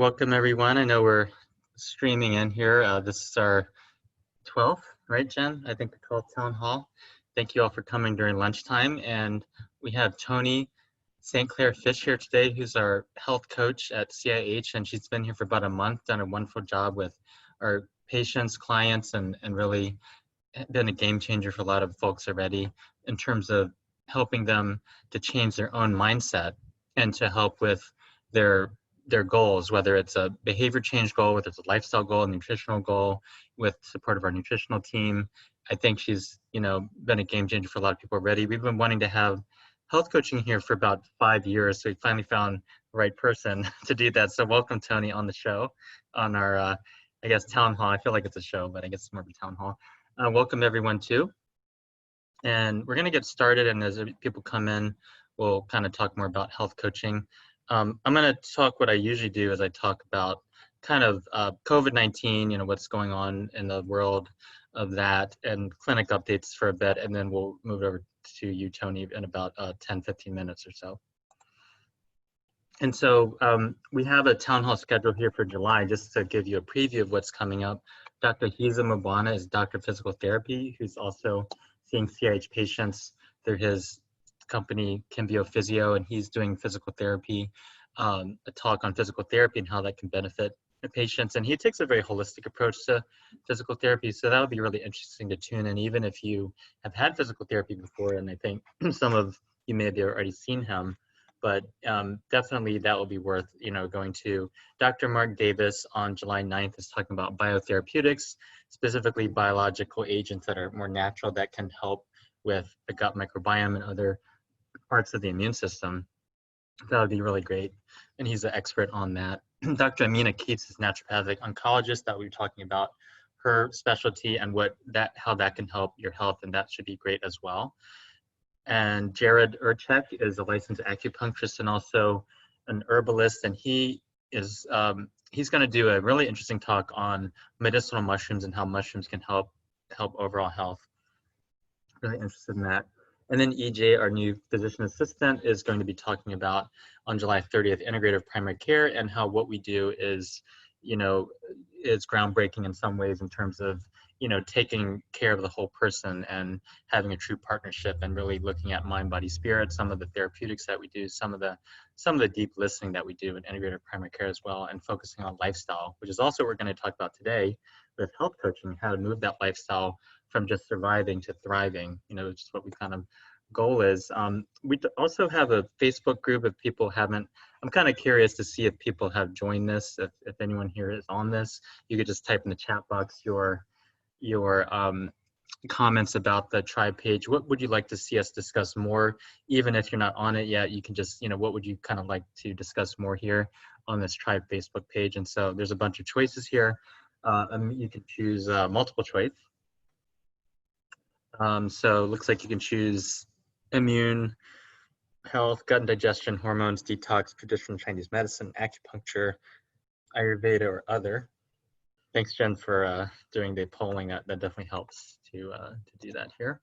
Welcome everyone. I know we're streaming in here. This is our 12th, right, Jen? I think the 12th town hall. Thank you all for coming during lunchtime. And we have Toni St. Clair-Fish here today, who's our health coach at CIH, and she's been here for about a month, done a wonderful job with our patients, clients, and really been a game changer for a lot of folks already in terms of helping them to change their own mindset and to help with their goals, whether it's a behavior change goal, whether it's a lifestyle goal, a nutritional goal, with support of our nutritional team. I think she's, been a game changer for a lot of people already. We've been wanting to have health coaching here for about 5 years, so we finally found the right person to do that. So welcome, Toni, on the show, on our, I guess, town hall. I feel like it's a show, but I guess it's more of a town hall. Welcome everyone too. And we're gonna get started, and as people come in, we'll kind of talk more about health coaching. I'm going to talk what I usually do is I talk about kind of COVID-19, what's going on in the world of that, and clinic updates for a bit, and then we'll move over to you, Toni, in about 10-15 minutes or so. And so we have a town hall schedule here for July, just to give you a preview of what's coming up. Dr. Hiza Mabwana is Doctor of Physical Therapy, who's also seeing CIH patients through his company Kimbio Physio, and he's doing physical therapy, a talk on physical therapy and how that can benefit the patients. And he takes a very holistic approach to physical therapy, so that would be really interesting to tune in, even if you have had physical therapy before. And I think some of you may have already seen him, but definitely that will be worth going to. Dr. Mark Davis on July 9th is talking about biotherapeutics, specifically biological agents that are more natural that can help with the gut microbiome and other parts of the immune system. That would be really great, and he's an expert on that. Dr. Amina Keats is naturopathic oncologist that we'll be talking about her specialty and how that can help your health, and that should be great as well. And Jared Urchek is a licensed acupuncturist and also an herbalist, and he's going to do a really interesting talk on medicinal mushrooms and how mushrooms can help overall health. Really interested in that. And then EJ, our new physician assistant, is going to be talking about on July 30th, integrative primary care, and how what we do is, is groundbreaking in some ways in terms of, taking care of the whole person and having a true partnership and really looking at mind, body, spirit, some of the therapeutics that we do, some of the deep listening that we do in integrative primary care as well, and focusing on lifestyle, which is also what we're going to talk about today with health coaching, how to move that lifestyle from just surviving to thriving, which is what we kind of goal is. We also have a Facebook group if people haven't. I'm kind of curious to see if people have joined this. If anyone here is on this, you could just type in the chat box your comments about the tribe page. What would you like to see us discuss more? Even if you're not on it yet, you can just, what would you kind of like to discuss more here on this tribe Facebook page? And so there's a bunch of choices here. You can choose multiple choice. So it looks like you can choose immune, health, gut and digestion, hormones, detox, traditional Chinese medicine, acupuncture, Ayurveda, or other. Thanks, Jen, for doing the polling. That definitely helps to do that here.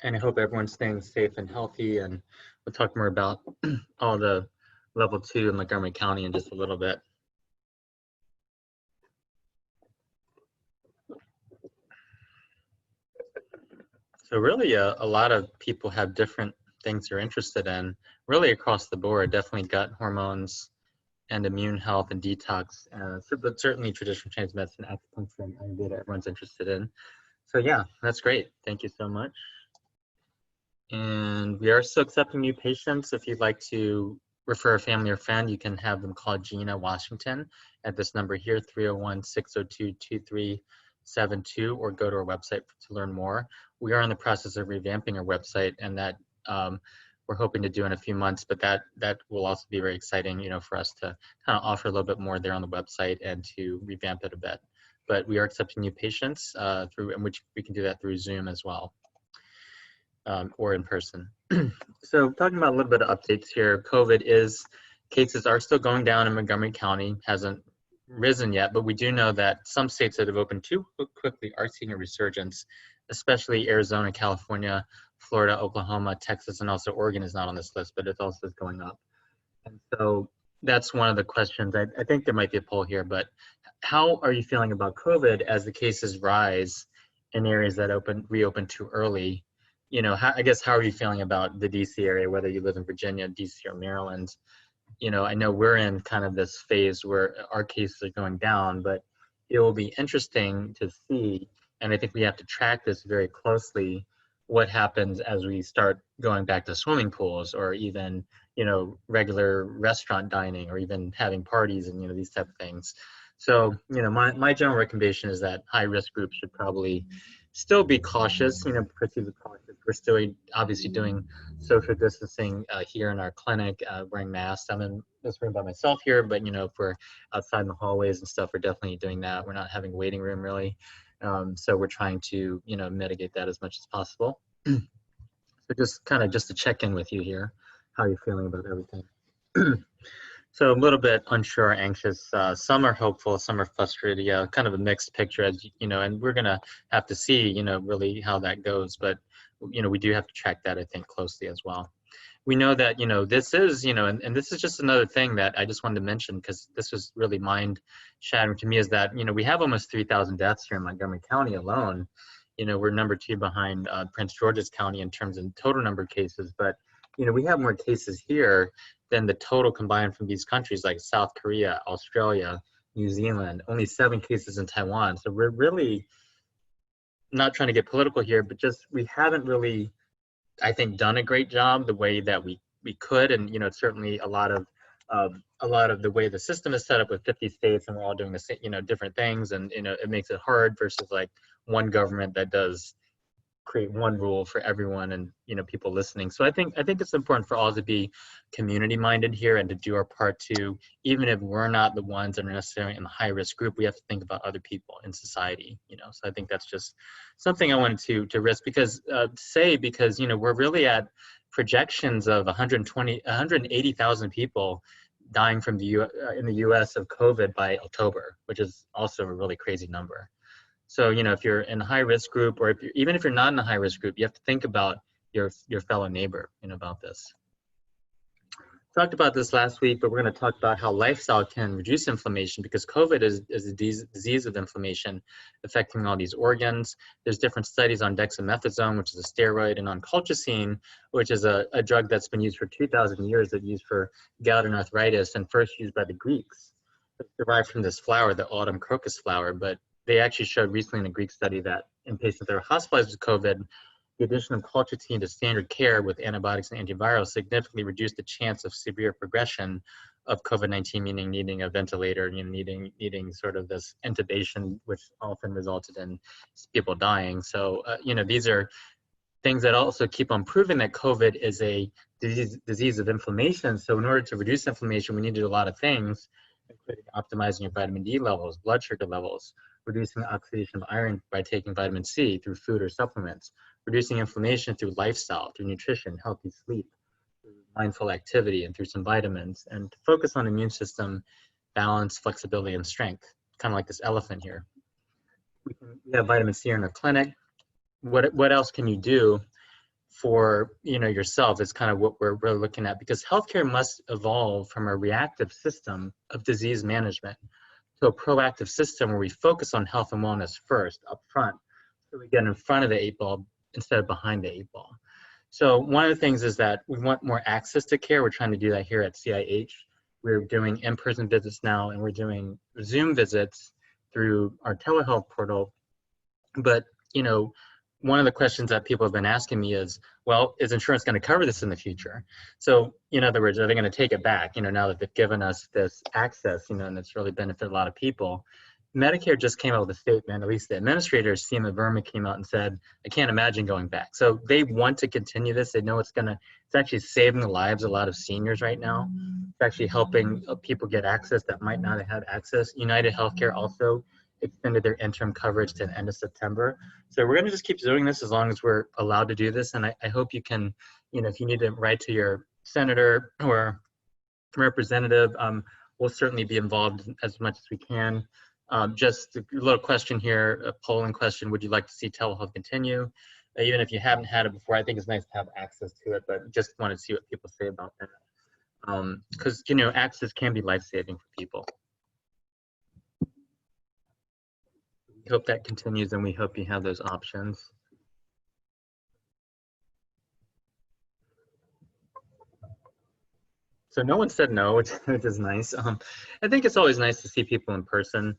And I hope everyone's staying safe and healthy, and we'll talk more about all the level 2 in Montgomery County in just a little bit. So really a lot of people have different things they're interested in, really across the board, definitely gut, hormones, and immune health and detox, but certainly traditional Chinese medicine, acupuncture, and Ayurveda everyone's interested in. So yeah, that's great. Thank you so much. And we are still accepting new patients. If you'd like to refer a family or friend, you can have them call Gina Washington at this number here, 301-602-2372, or go to our website to learn more. We are in the process of revamping our website, and that we're hoping to do in a few months, but that will also be very exciting, for us to kind of offer a little bit more there on the website and to revamp it a bit. But we are accepting new patients in which we can do that through Zoom as well, or in person. So talking about a little bit of updates here, cases are still going down in Montgomery County, hasn't risen yet, but we do know that some states that have opened too quickly are seeing a resurgence, especially Arizona, California, Florida, Oklahoma, Texas, and also Oregon is not on this list, but it also is going up. And so that's one of the questions. I think there might be a poll here, but how are you feeling about COVID as the cases rise in areas that reopen too early? You know, I guess, how are you feeling about the DC area, whether you live in Virginia, DC, or Maryland? You know, I know we're in kind of this phase where our cases are going down, but it will be interesting to see, and I think we have to track this very closely, what happens as we start going back to swimming pools, or even, you know, regular restaurant dining, or even having parties and, you know, these type of things. So, you know, my general recommendation is that high risk groups should probably still be cautious, you know, proceed with caution. We're still obviously doing social distancing here in our clinic, wearing masks. I'm in this room by myself here, but, you know, if we're outside in the hallways and stuff, we're definitely doing that. We're not having a waiting room really. So we're trying to, you know, mitigate that as much as possible. So just kind of just to check in with you here, how you're feeling about everything. So a little bit unsure, anxious. Some are hopeful, some are frustrated. Yeah, kind of a mixed picture, as you know, and we're gonna have to see, you know, really how that goes. But, you know, we do have to track that, I think, closely as well. We know that, you know, this is, you know, and this is just another thing that I just wanted to mention, because this was really mind shattering to me, is that, you know, we have almost 3,000 deaths here in Montgomery County alone. You know, we're number 2 behind Prince George's County in terms of total number of cases, but, you know, we have more cases here than the total combined from these countries like South Korea, Australia, New Zealand, only 7 cases in Taiwan. So we're really not trying to get political here, but just we haven't really, I think, done a great job the way that we could. And, you know, it's certainly a lot of the way the system is set up with 50 states, and we're all doing the same, you know, different things, and, you know, it makes it hard versus like one government that does create one rule for everyone, and, you know, people listening. So I think it's important for all to be community minded here, and to do our part to, even if we're not the ones that are necessarily in the high risk group, we have to think about other people in society, you know. So I think that's just something I wanted to risk, because because, you know, we're really at projections of 180,000 people dying from in the US of COVID by October, which is also a really crazy number. So, you know, if you're in a high risk group, or even if you're not in a high risk group, you have to think about your fellow neighbor, you know, about this. Talked about this last week, but we're going to talk about how lifestyle can reduce inflammation, because COVID is a disease of inflammation affecting all these organs. There's different studies on dexamethasone, which is a steroid, and on colchicine, which is a drug that's been used for 2,000 years, that's used for gout and arthritis, and first used by the Greeks. It's derived from this flower, the autumn crocus flower, but they actually showed recently in a Greek study that in patients that were hospitalized with COVID, the addition of colchicine to standard care with antibiotics and antivirals significantly reduced the chance of severe progression of COVID-19, meaning needing a ventilator, you know, needing sort of this intubation, which often resulted in people dying. So, you know, these are things that also keep on proving that COVID is a disease of inflammation. So in order to reduce inflammation, we need to do a lot of things, including optimizing your vitamin D levels, blood sugar levels, reducing the oxidation of iron by taking vitamin C through food or supplements, reducing inflammation through lifestyle, through nutrition, healthy sleep, through mindful activity, and through some vitamins, and to focus on immune system balance, flexibility, and strength, kind of like this elephant here. We have vitamin C in our clinic. What else can you do for, you know, yourself? Is kind of what we're looking at, because healthcare must evolve from a reactive system of disease management to a proactive system where we focus on health and wellness first up front, so we get in front of the 8 ball instead of behind the 8 ball. So one of the things is that we want more access to care. We're trying to do that here at CIH. We're doing in-person visits now, and we're doing Zoom visits through our telehealth portal. But, you know, one of the questions that people have been asking me is, well, is insurance going to cover this in the future? So, in other words, are they going to take it back, you know, now that they've given us this access, you know, and it's really benefited a lot of people? Medicare just came out with a statement, at least the administrator, Seema Verma, came out and said, I can't imagine going back. So they want to continue this. They know it's actually saving the lives of a lot of seniors right now. It's actually helping people get access that might not have had access. United Healthcare also extended their interim coverage to the end of September. So we're going to just keep doing this as long as we're allowed to do this. And I hope you can, you know, if you need to write to your senator or representative, we'll certainly be involved as much as we can. Just a little question here, a polling question: would you like to see telehealth continue? even if you haven't had it before, I think it's nice to have access to it, but just want to see what people say about that. Because, you know, access can be life-saving for people. We hope that continues, and we hope you have those options. So no one said no, which is nice. I think it's always nice to see people in person.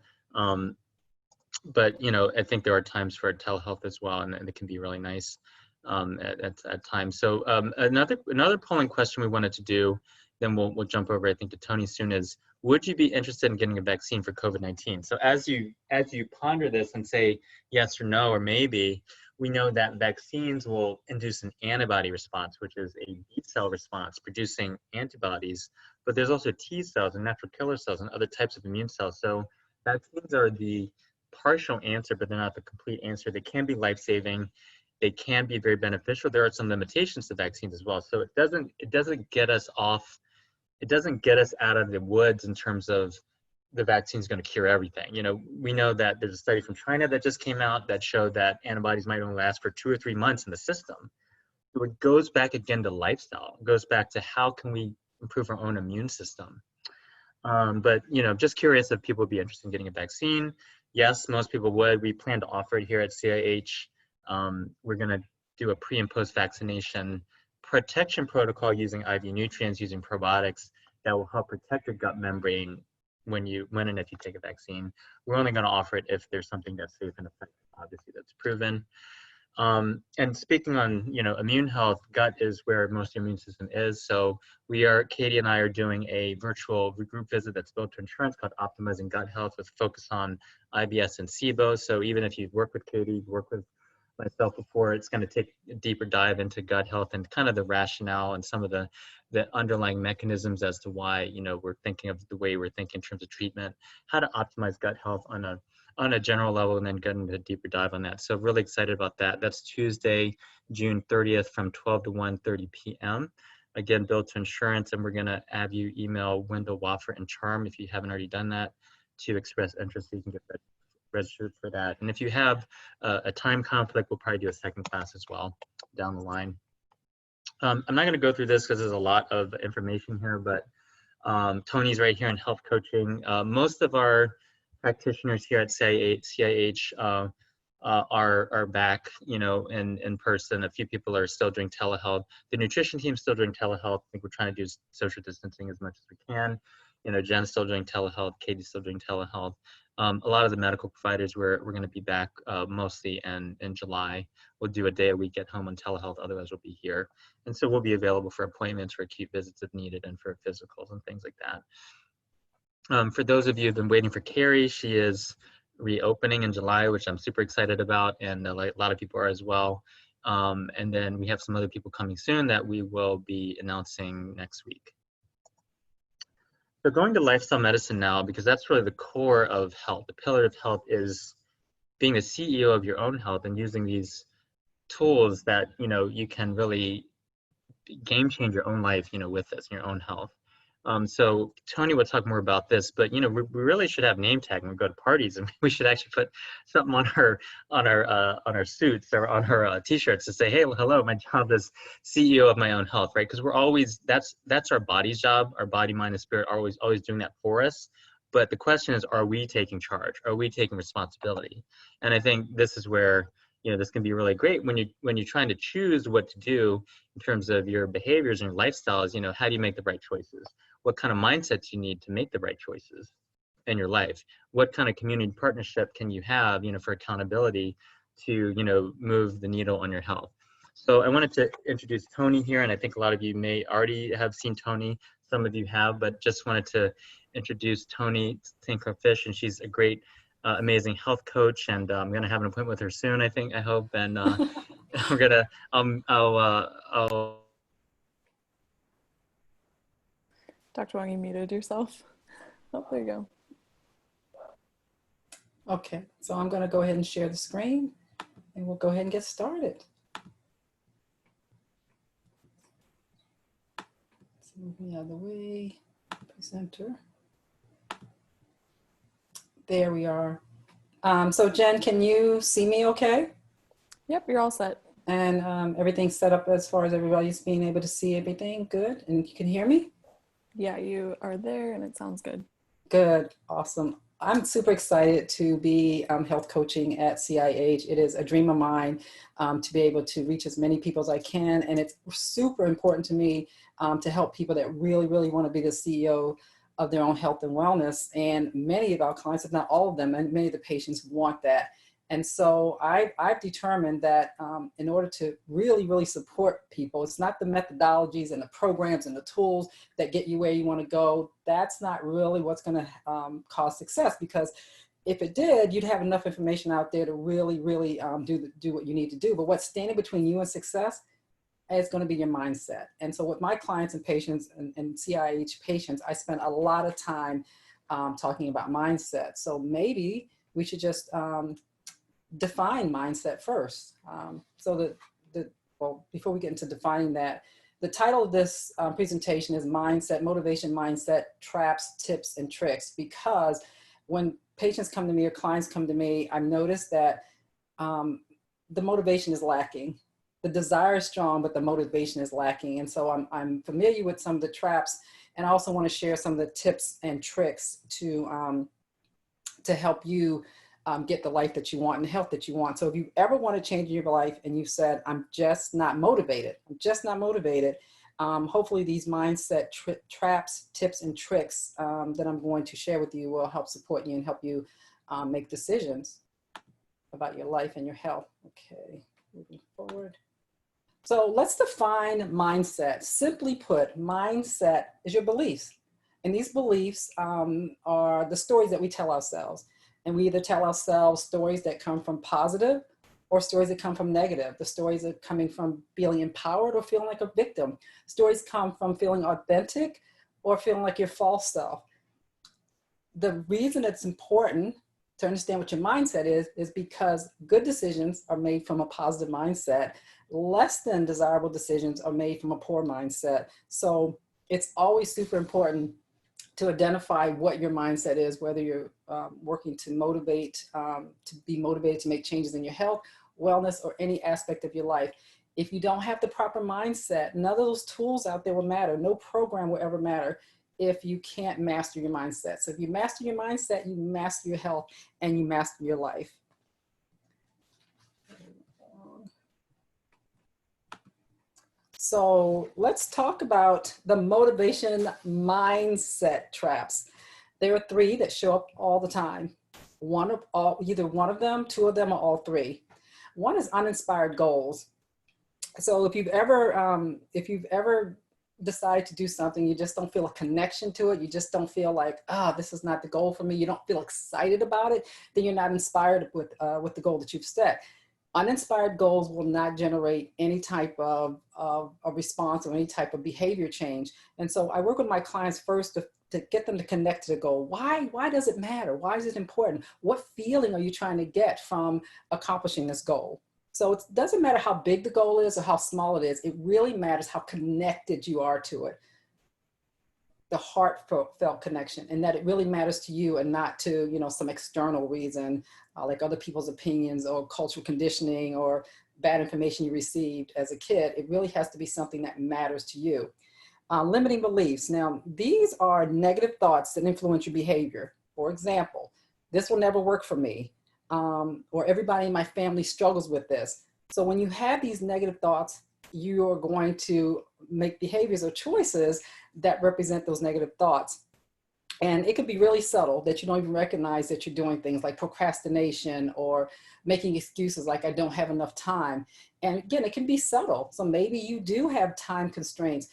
But you know, I think there are times for telehealth as well, and it can be really nice at times. So another polling question we wanted to do, then we'll jump over, I think, to Toni soon, is would you be interested in getting a vaccine for COVID-19? So as you ponder this and say yes or no or maybe, we know that vaccines will induce an antibody response, which is a B cell response producing antibodies, but there's also T cells and natural killer cells and other types of immune cells. So vaccines are the partial answer, but they're not the complete answer. They can be life-saving. They can be very beneficial. There are some limitations to vaccines as well. So it doesn't get us off. It doesn't get us out of the woods in terms of the vaccine is going to cure everything. You know, we know that there's a study from China that just came out that showed that antibodies might only last for 2 or 3 months in the system. So it goes back again to lifestyle. It goes back to how can we improve our own immune system. But you know, just curious if people would be interested in getting a vaccine. Yes, most people would. We plan to offer it here at CIH. We're going to do a pre and post vaccination protection protocol using IV nutrients, using probiotics that will help protect your gut membrane when and if you take a vaccine. We're only going to offer it if there's something that's safe and effective, obviously that's proven. And speaking on, you know, immune health, gut is where most of your immune system is. So Katie and I are doing a virtual group visit that's built to insurance called Optimizing Gut Health with focus on IBS and SIBO. So even if you've worked with Katie, you've worked with myself before, it's going to take a deeper dive into gut health and kind of the rationale and some of the underlying mechanisms as to why, you know, we're thinking of the way we're thinking in terms of treatment, how to optimize gut health on a general level, and then get into a deeper dive on that. So really excited about that. That's Tuesday, June 30th from 12 to 1:30 p.m. Again, billed to insurance, and we're going to have you email Wendell, Wofford, and Charm if you haven't already done that to express interest so you can get registered for that. And if you have a time conflict, we'll probably do a second class as well down the line. I'm not going to go through this because there's a lot of information here, but Toni's right here in health coaching. Most of our practitioners here at CIH are back, you know, in person. A few people are still doing telehealth. The nutrition team's still doing telehealth. I think we're trying to do social distancing as much as we can. You know, Jen's still doing telehealth. Katie's still doing telehealth. A lot of the medical providers, we're going to be back mostly in July. We'll do a day a week at home on telehealth. Otherwise, we'll be here. And so we'll be available for appointments, for acute visits if needed, and for physicals and things like that. For those of you who've been waiting for Carrie, she is reopening in July, which I'm super excited about, and a lot of people are as well. And then we have some other people coming soon that we will be announcing next week. So going to lifestyle medicine now, because that's really the core of health. The pillar of health is being the CEO of your own health and using these tools that, you know, you can really game change your own life, you know, with this, your own health. So Toni will talk more about this, but you know, we really should have name tag when we go to parties, and we should actually put something on our suits or on our t-shirts to say, hey, hello, my job is CEO of my own health, right? Because we're always, that's our body's job. Our body, mind, and spirit are always doing that for us. But the question is, are we taking charge? Are we taking responsibility? And I think this is where, you know, this can be really great when you're trying to choose what to do in terms of your behaviors and your lifestyles. You know, how do you make the right choices? What kind of mindset you need to make the right choices in your life? What kind of community partnership can you have, you know, for accountability to, you know, move the needle on your health? So I wanted to introduce Toni here, and I think a lot of you may already have seen Toni. Some of you have, but just wanted to introduce Toni Clair-Fish, and she's a great amazing health coach, and I'm gonna have an appointment with her soon, I hope, and we're gonna I'll Dr. Wang, you muted yourself. Oh, there you go. Okay, so I'm gonna go ahead and share the screen, and we'll go ahead and get started. So move me out of the way, presenter. There we are. So Jen, can you see me okay? Yep, you're all set. And everything's set up as far as everybody's being able to see everything good, and you can hear me? Yeah, you are there and it sounds good. Good, awesome. I'm super excited to be health coaching at CIH. It is a dream of mine to be able to reach as many people as I can. And it's super important to me to help people that really, really want to be the CEO of their own health and wellness. And many of our clients, if not all of them, and many of the patients want that. And so I've determined that in order to really, really support people, it's not the methodologies and the programs and the tools that get you where you want to go. That's not really what's going to cause success, because if it did, you'd have enough information out there to really, really do what you need to do. But what's standing between you and success is going to be your mindset. And so with my clients and patients and CIH patients, I spend a lot of time talking about mindset. So maybe we should just define mindset first. Well, before we get into defining that, the title of this presentation is Mindset, Motivation, Mindset, Traps, Tips, and Tricks, because when patients come to me or clients come to me, I've noticed that the motivation is lacking. The desire is strong, but the motivation is lacking. And so I'm familiar with some of the traps, and I also want to share some of the tips and tricks to help you get the life that you want and the health that you want. So if you ever want to change your life and you said, I'm just not motivated, hopefully these mindset traps, tips, and tricks that I'm going to share with you will help support you and help you make decisions about your life and your health. Okay, moving forward. So let's define mindset. Simply put, mindset is your beliefs. And these beliefs are the stories that we tell ourselves. And we either tell ourselves stories that come from positive or stories that come from negative. The stories are coming from feeling empowered or feeling like a victim. Stories come from feeling authentic or feeling like your false self. The reason it's important to understand what your mindset is because good decisions are made from a positive mindset. Less than desirable decisions are made from a poor mindset. So it's always super important to identify what your mindset is, whether you're working to be motivated to make changes in your health, wellness, or any aspect of your life. If you don't have the proper mindset, none of those tools out there will matter. No program will ever matter if you can't master your mindset. So if you master your mindset, you master your health and you master your life. So let's talk about the motivation mindset traps. There are three that show up all the time. Either one of them, two of them, or all three. One is uninspired goals. So if you've ever decided to do something, you just don't feel a connection to it, you just don't feel like, this is not the goal for me, you don't feel excited about it, then you're not inspired with the goal that you've set. Uninspired goals will not generate any type of a response or any type of behavior change. And so I work with my clients first to get them to connect to the goal. Why does it matter? Why is it important? What feeling are you trying to get from accomplishing this goal? So it doesn't matter how big the goal is or how small it is. It really matters how connected you are to it. The heartfelt connection, and that it really matters to you and not to, some external reason, like other people's opinions or cultural conditioning or bad information you received as a kid. It really has to be something that matters to you. Limiting beliefs. Now, these are negative thoughts that influence your behavior. For example, this will never work for me, or everybody in my family struggles with this. So when you have these negative thoughts, you are going to make behaviors or choices that represent those negative thoughts. And it could be really subtle that you don't even recognize that you're doing things like procrastination or making excuses like I don't have enough time. And again, it can be subtle. So maybe you do have time constraints,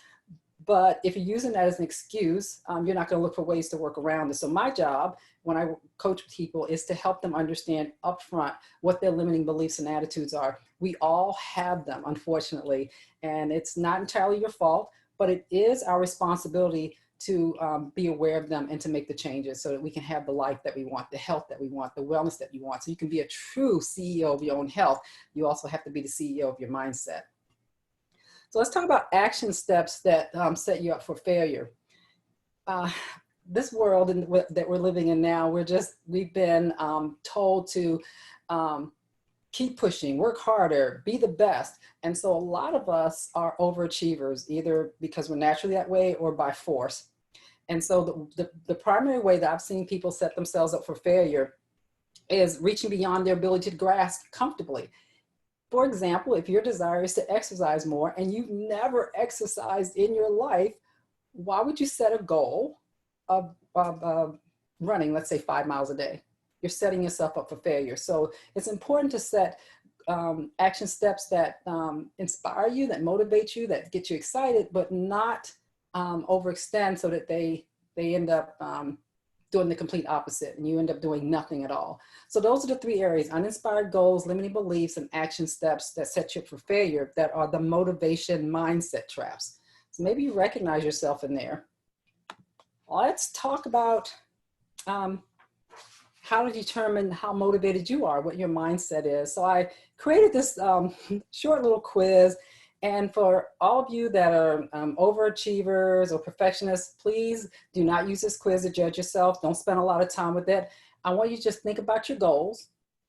but if you're using that as an excuse, you're not going to look for ways to work around it. So my job when I coach people is to help them understand upfront what their limiting beliefs and attitudes are. We all have them, unfortunately, and it's not entirely your fault, but it is our responsibility to be aware of them and to make the changes so that we can have the life that we want, the health that we want, the wellness that you want. So you can be a true CEO of your own health. You also have to be the CEO of your mindset. So let's talk about action steps that set you up for failure. This world that we're living in now, we've been told to keep pushing, work harder, be the best. And so a lot of us are overachievers, either because we're naturally that way or by force. And so the primary way that I've seen people set themselves up for failure is reaching beyond their ability to grasp comfortably. For example, if your desire is to exercise more and you've never exercised in your life, why would you set a goal of running, let's say 5 miles a day? You're setting yourself up for failure. So it's important to set action steps that inspire you, that motivate you, that get you excited, but not overextend so that they end up doing the complete opposite and you end up doing nothing at all. So those are the 3 areas: uninspired goals, limiting beliefs, and action steps that set you up for failure, that are the motivation mindset traps. So maybe you recognize yourself in there. Let's talk about how to determine how motivated you are, what your mindset is. So I created this short little quiz. And for all of you that are overachievers or perfectionists, please do not use this quiz to judge yourself. Don't spend a lot of time with it. I want you to just think about your goals,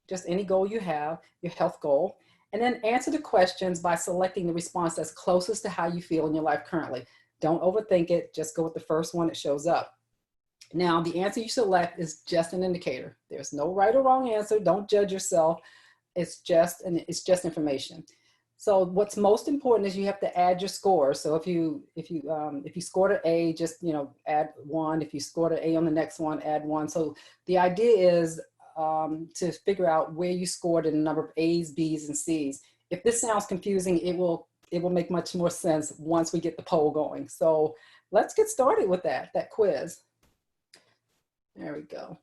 just any goal you have, your health goal, and then answer the questions by selecting the response that's closest to how you feel in your life currently. Don't overthink it. Just go with the first one that shows up. Now, the answer you select is just an indicator. There's no right or wrong answer. Don't judge yourself. It's just information. So what's most important is you have to add your score. So if you scored an A, just add 1. If you scored an A on the next one, add 1. So the idea is to figure out where you scored in the number of A's, B's, and C's. If this sounds confusing, it will make much more sense once we get the poll going. So let's get started with that quiz. There we go.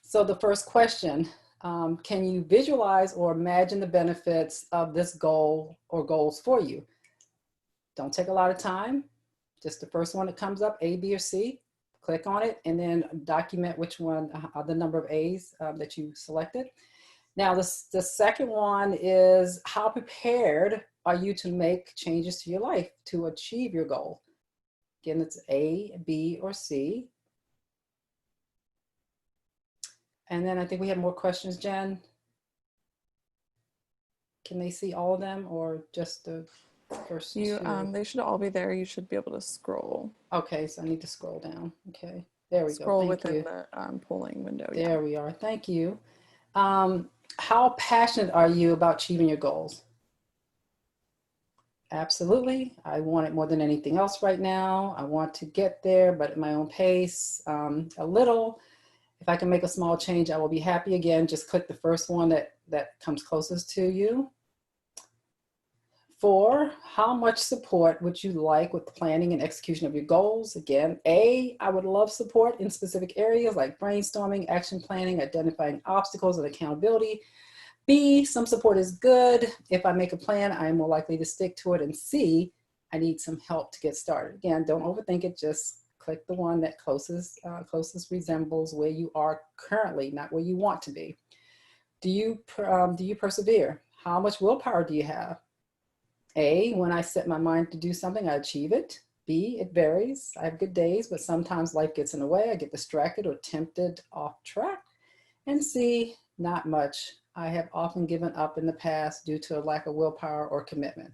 So the first question, can you visualize or imagine the benefits of this goal or goals for you? Don't take a lot of time. Just the first one that comes up, A, B, or C. Click on it and then document which one, the number of A's that you selected. Now, the second one is, how prepared are you to make changes to your life to achieve your goal? Again, it's A, B, or C. And then I think we have more questions, Jen. Can they see all of them or just the first 2? They should all be there. You should be able to scroll. Okay, so I need to scroll down. Okay, there we go. Scroll within the polling window. There we are. Thank you. How passionate are you about achieving your goals? Absolutely. I want it more than anything else right now. I want to get there, but at my own pace, a little. If I can make a small change, I will be happy. Again, just click the first one that comes closest to you. 4, how much support would you like with the planning and execution of your goals? Again, A, I would love support in specific areas like brainstorming, action planning, identifying obstacles, and accountability. B, some support is good. If I make a plan, I am more likely to stick to it. And C, I need some help to get started. Again, don't overthink it. Just click the one that closest resembles where you are currently, not where you want to be. Do you persevere? How much willpower do you have? A, when I set my mind to do something, I achieve it. B, it varies. I have good days, but sometimes life gets in the way. I get distracted or tempted off track. And C, not much. I have often given up in the past due to a lack of willpower or commitment.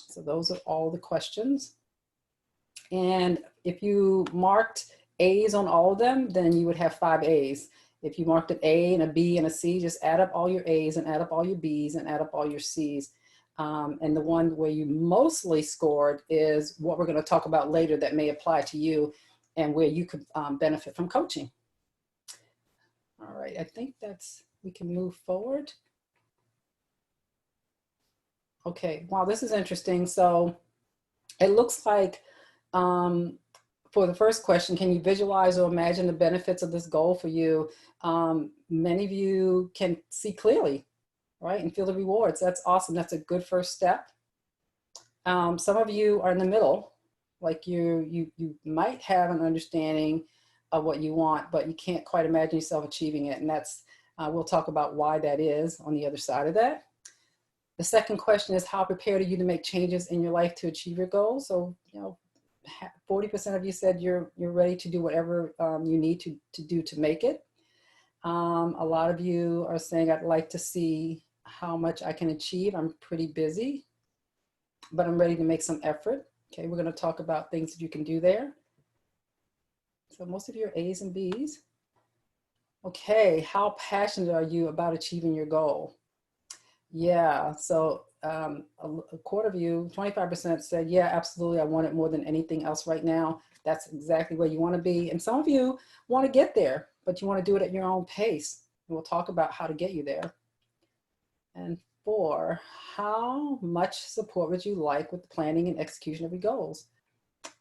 So those are all the questions. And if you marked A's on all of them, then you would have 5 A's. If you marked an A and a B and a C, just add up all your A's and add up all your B's and add up all your C's. And the one where you mostly scored is what we're going to talk about later that may apply to you and where you could benefit from coaching. All right, I think we can move forward. Okay, wow, this is interesting. So it looks like for the first question, can you visualize or imagine the benefits of this goal for you? Many of you can see clearly, right, and feel the rewards. That's awesome. That's a good first step. Some of you are in the middle, like you might have an understanding of what you want, but you can't quite imagine yourself achieving it. And that's, we'll talk about why that is on the other side of that. The second question is, how prepared are you to make changes in your life to achieve your goals? So, 40% of you said you're ready to do whatever you need to do to make it. A lot of you are saying, I'd like to see how much I can achieve. I'm pretty busy, but I'm ready to make some effort. Okay, we're going to talk about things that you can do there. So most of you are A's and B's. Okay, how passionate are you about achieving your goal? Yeah, so a quarter of you, 25% said, yeah, absolutely, I want it more than anything else right now. That's exactly where you want to be. And some of you want to get there, but you want to do it at your own pace. And we'll talk about how to get you there. And 4, how much support would you like with the planning and execution of your goals?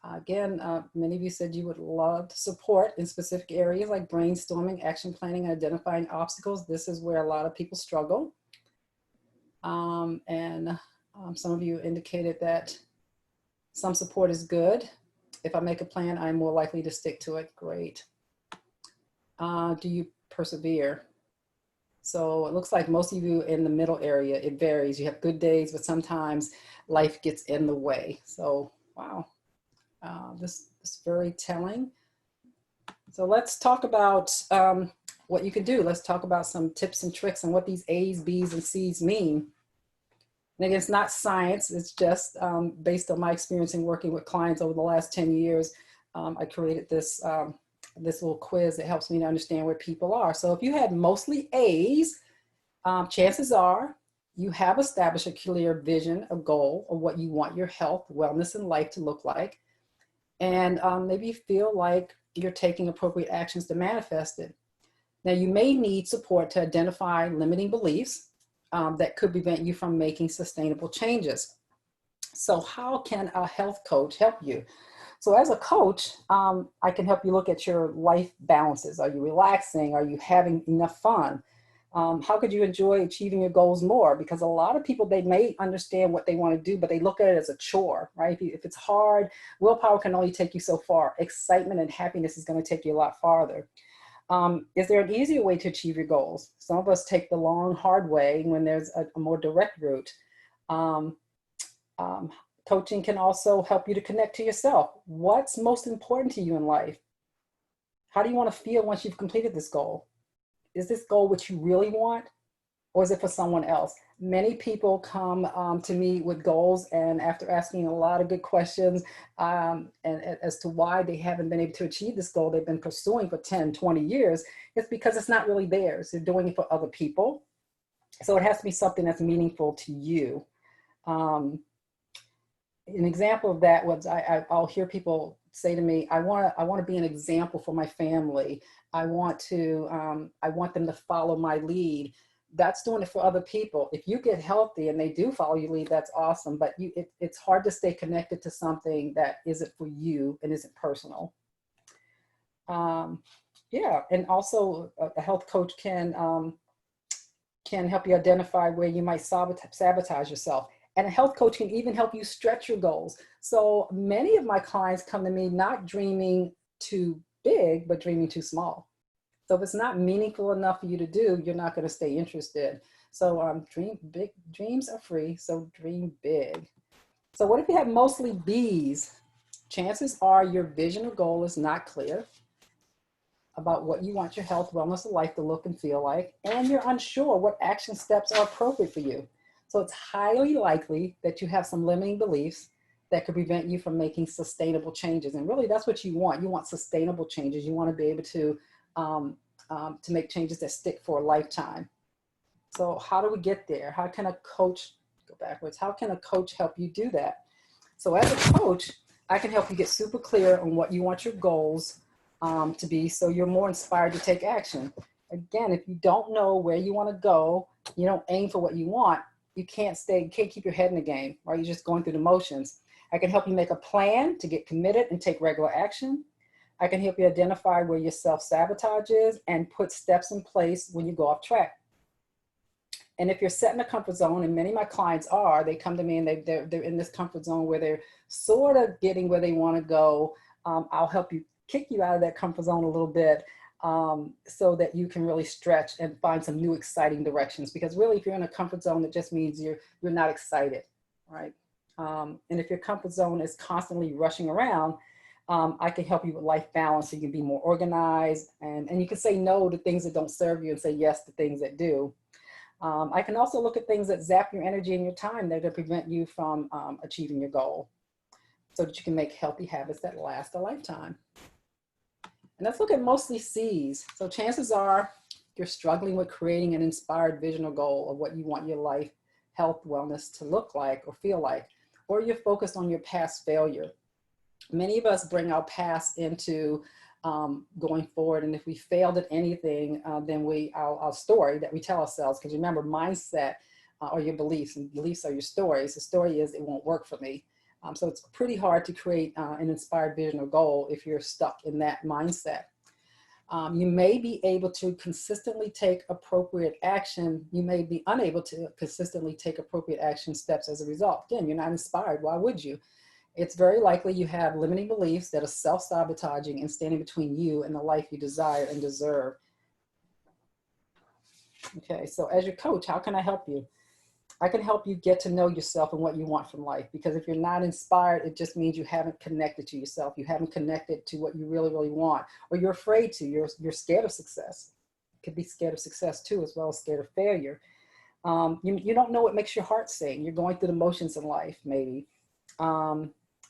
Again, many of you said you would love support in specific areas like brainstorming, action planning, and identifying obstacles. This is where a lot of people struggle. Some of you indicated that some support is good. If I make a plan, I'm more likely to stick to it. Great. Do you persevere? So it looks like most of you in the middle area, it varies. You have good days, but sometimes life gets in the way. So, wow, this is very telling. So let's talk about what you can do. Let's talk about some tips and tricks and what these A's, B's, and C's mean. And again, it's not science. It's just based on my experience in working with clients over the last 10 years. I created this, this little quiz that helps me to understand where people are. So if you had mostly A's, chances are you have established a clear vision, a goal of what you want your health, wellness, and life to look like. And maybe you feel like you're taking appropriate actions to manifest it. Now, you may need support to identify limiting beliefs that could prevent you from making sustainable changes. So how can a health coach help you? So as a coach, I can help you look at your life balances. Are you relaxing? Are you having enough fun? How could you enjoy achieving your goals more? Because a lot of people, they may understand what they want to do, but they look at it as a chore, right? If it's hard, willpower can only take you so far. Excitement and happiness is going to take you a lot farther. Is there an easier way to achieve your goals? Some of us take the long, hard way when there's a more direct route. Coaching can also help you to connect to yourself. What's most important to you in life? How do you want to feel once you've completed this goal? Is this goal what you really want, or is it for someone else? Many people come to me with goals, and after asking a lot of good questions and as to why they haven't been able to achieve this goal they've been pursuing for 10, 20 years, it's because it's not really theirs. They're doing it for other people. So it has to be something that's meaningful to you. An example of that was I'll hear people say to me, I want to be an example for my family. I want them to follow my lead. That's doing it for other people. If you get healthy and they do follow your lead, that's awesome. But it's hard to stay connected to something that isn't for you and isn't personal. Yeah, and also a health coach can help you identify where you might sabotage yourself. And a health coach can even help you stretch your goals. So many of my clients come to me not dreaming too big, but dreaming too small. So if it's not meaningful enough for you to do, you're not going to stay interested. So dream big. Dreams are free, so dream big. So what if you have mostly B's? Chances are your vision or goal is not clear about what you want your health, wellness, or life to look and feel like, and you're unsure what action steps are appropriate for you. So it's highly likely that you have some limiting beliefs that could prevent you from making sustainable changes. And really, that's what you want. You want sustainable changes. You want to be able to make changes that stick for a lifetime. So how do we get there? How can a coach, go backwards, how can a coach help you do that? So as a coach, I can help you get super clear on what you want your goals to be, so you're more inspired to take action. Again, if you don't know where you want to go, you don't aim for what you want, you can't keep your head in the game, right? You're just going through the motions. I can help you make a plan to get committed and take regular action. I can help you identify where your self-sabotage is and put steps in place when you go off track. And if you're set in a comfort zone, and many of my clients are, they come to me and they're in this comfort zone where they're sort of getting where they want to go. I'll help you kick you out of that comfort zone a little bit so that you can really stretch and find some new exciting directions. Because really, if you're in a comfort zone, it just means you're not excited, right? And if your comfort zone is constantly rushing around, I can help you with life balance so you can be more organized, and you can say no to things that don't serve you and say yes to things that do. I can also look at things that zap your energy and your time that prevent you from achieving your goal, so that you can make healthy habits that last a lifetime. And let's look at mostly C's. So chances are you're struggling with creating an inspired vision or goal of what you want your life, health, wellness to look like or feel like, or you're focused on your past failure. Many of us bring our past into going forward. And if we failed at anything, then our story that we tell ourselves, because remember, mindset are your beliefs, and beliefs are your stories. The story is, it won't work for me. So it's pretty hard to create an inspired vision or goal if you're stuck in that mindset. You may be able to consistently take appropriate action. You may be unable to consistently take appropriate action steps as a result. Again, you're not inspired. Why would you? It's very likely you have limiting beliefs that are self-sabotaging and standing between you and the life you desire and deserve. Okay, so as your coach, how can I help you? I can help you get to know yourself and what you want from life, because if you're not inspired, it just means you haven't connected to yourself. You haven't connected to what you really, really want, or you're afraid to. You're scared of success. You could be scared of success too, as well as scared of failure. You don't know what makes your heart sing. You're going through the motions in life, maybe.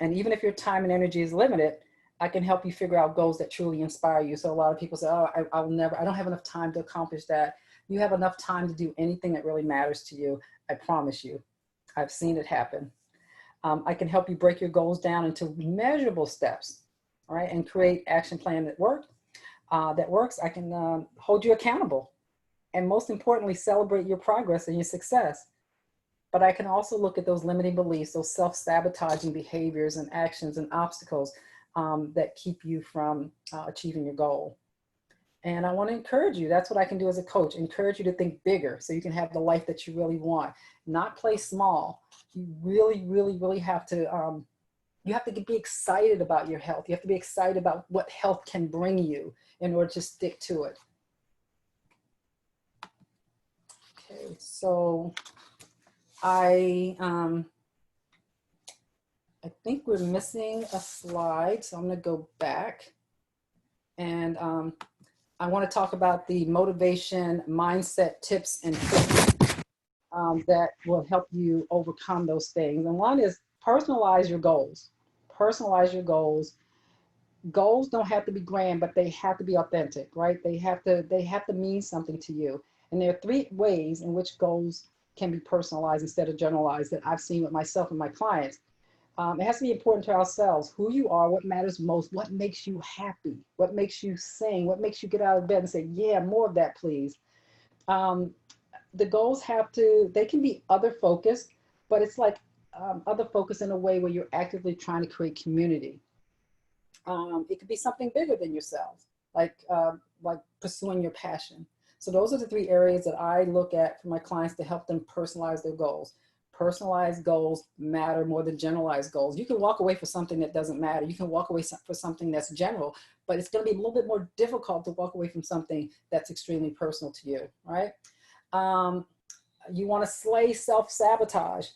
And even if your time and energy is limited, I can help you figure out goals that truly inspire you. So a lot of people say, oh, I don't have enough time to accomplish that. You have enough time to do anything that really matters to you. I promise you. I've seen it happen. I can help you break your goals down into measurable steps, all right, and create action plan that works. I can hold you accountable, and most importantly, celebrate your progress and your success. But I can also look at those limiting beliefs, those self-sabotaging behaviors and actions and obstacles that keep you from achieving your goal. And I want to encourage you. That's what I can do as a coach. Encourage you to think bigger so you can have the life that you really want. Not play small. You really, really, really have to, you have to be excited about your health. You have to be excited about what health can bring you in order to stick to it. Okay, so I think we're missing a slide. So I'm going to go back, and I want to talk about the motivation mindset tips and tricks that will help you overcome those things. And one is personalize your goals. Personalize your goals. Goals don't have to be grand, but they have to be authentic, right? They have to mean something to you. And there are 3 ways in which goals can be personalized instead of generalized that I've seen with myself and my clients. It has to be important to ourselves, who you are, what matters most, what makes you happy, what makes you sing, what makes you get out of bed and say, yeah, more of that, please. The goals they can be other focused, but it's like other focus in a way where you're actively trying to create community. It could be something bigger than yourself, like pursuing your passion. So those are the 3 areas that I look at for my clients to help them personalize their goals. Personalized goals matter more than generalized goals. You can walk away for something that doesn't matter. You can walk away for something that's general, but it's going to be a little bit more difficult to walk away from something that's extremely personal to you, right? You want to slay self-sabotage.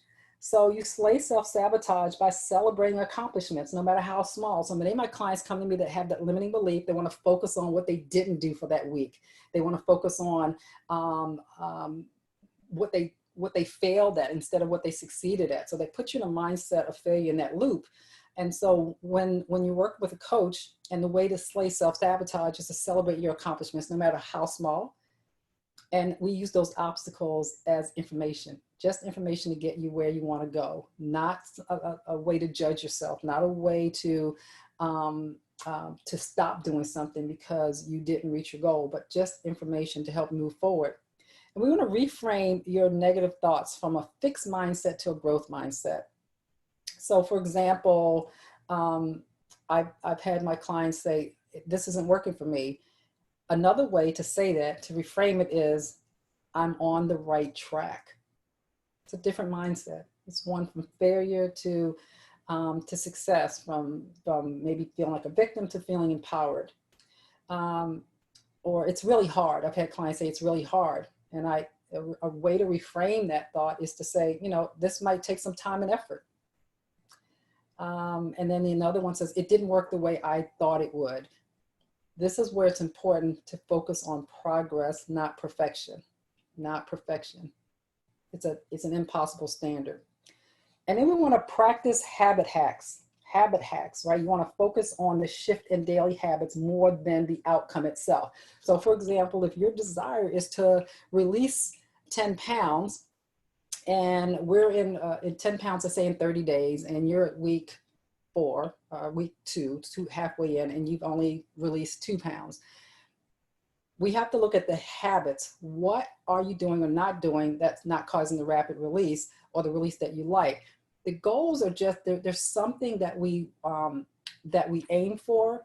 So you slay self-sabotage by celebrating accomplishments, no matter how small. So many of my clients come to me that have that limiting belief. They want to focus on what they didn't do for that week. They want to focus on what they failed at instead of what they succeeded at. So they put you in a mindset of failure in that loop. And so when you work with a coach, and the way to slay self-sabotage is to celebrate your accomplishments, no matter how small. And we use those obstacles as information, just information to get you where you want to go, not a way to judge yourself, not a way to stop doing something because you didn't reach your goal, but just information to help move forward. And we want to reframe your negative thoughts from a fixed mindset to a growth mindset. So for example, I've had my clients say, this isn't working for me. Another way to say that, to reframe it, is I'm on the right track. It's a different mindset. It's one from failure to success, from maybe feeling like a victim to feeling empowered. Or it's really hard. I've had clients say it's really hard. And a way to reframe that thought is to say, this might take some time and effort. And then another one says, it didn't work the way I thought it would. This is where it's important to focus on progress, not perfection, not perfection. It's an impossible standard. And then we want to practice habit hacks, right? You want to focus on the shift in daily habits more than the outcome itself. So for example, if your desire is to release 10 pounds, and we're in 10 pounds, let's say in 30 days, and you're at week 4, week two, halfway in, and you've only released 2 pounds. We have to look at the habits. What are you doing or not doing that's not causing the rapid release or the release that you like? The goals are just, there's something that we aim for,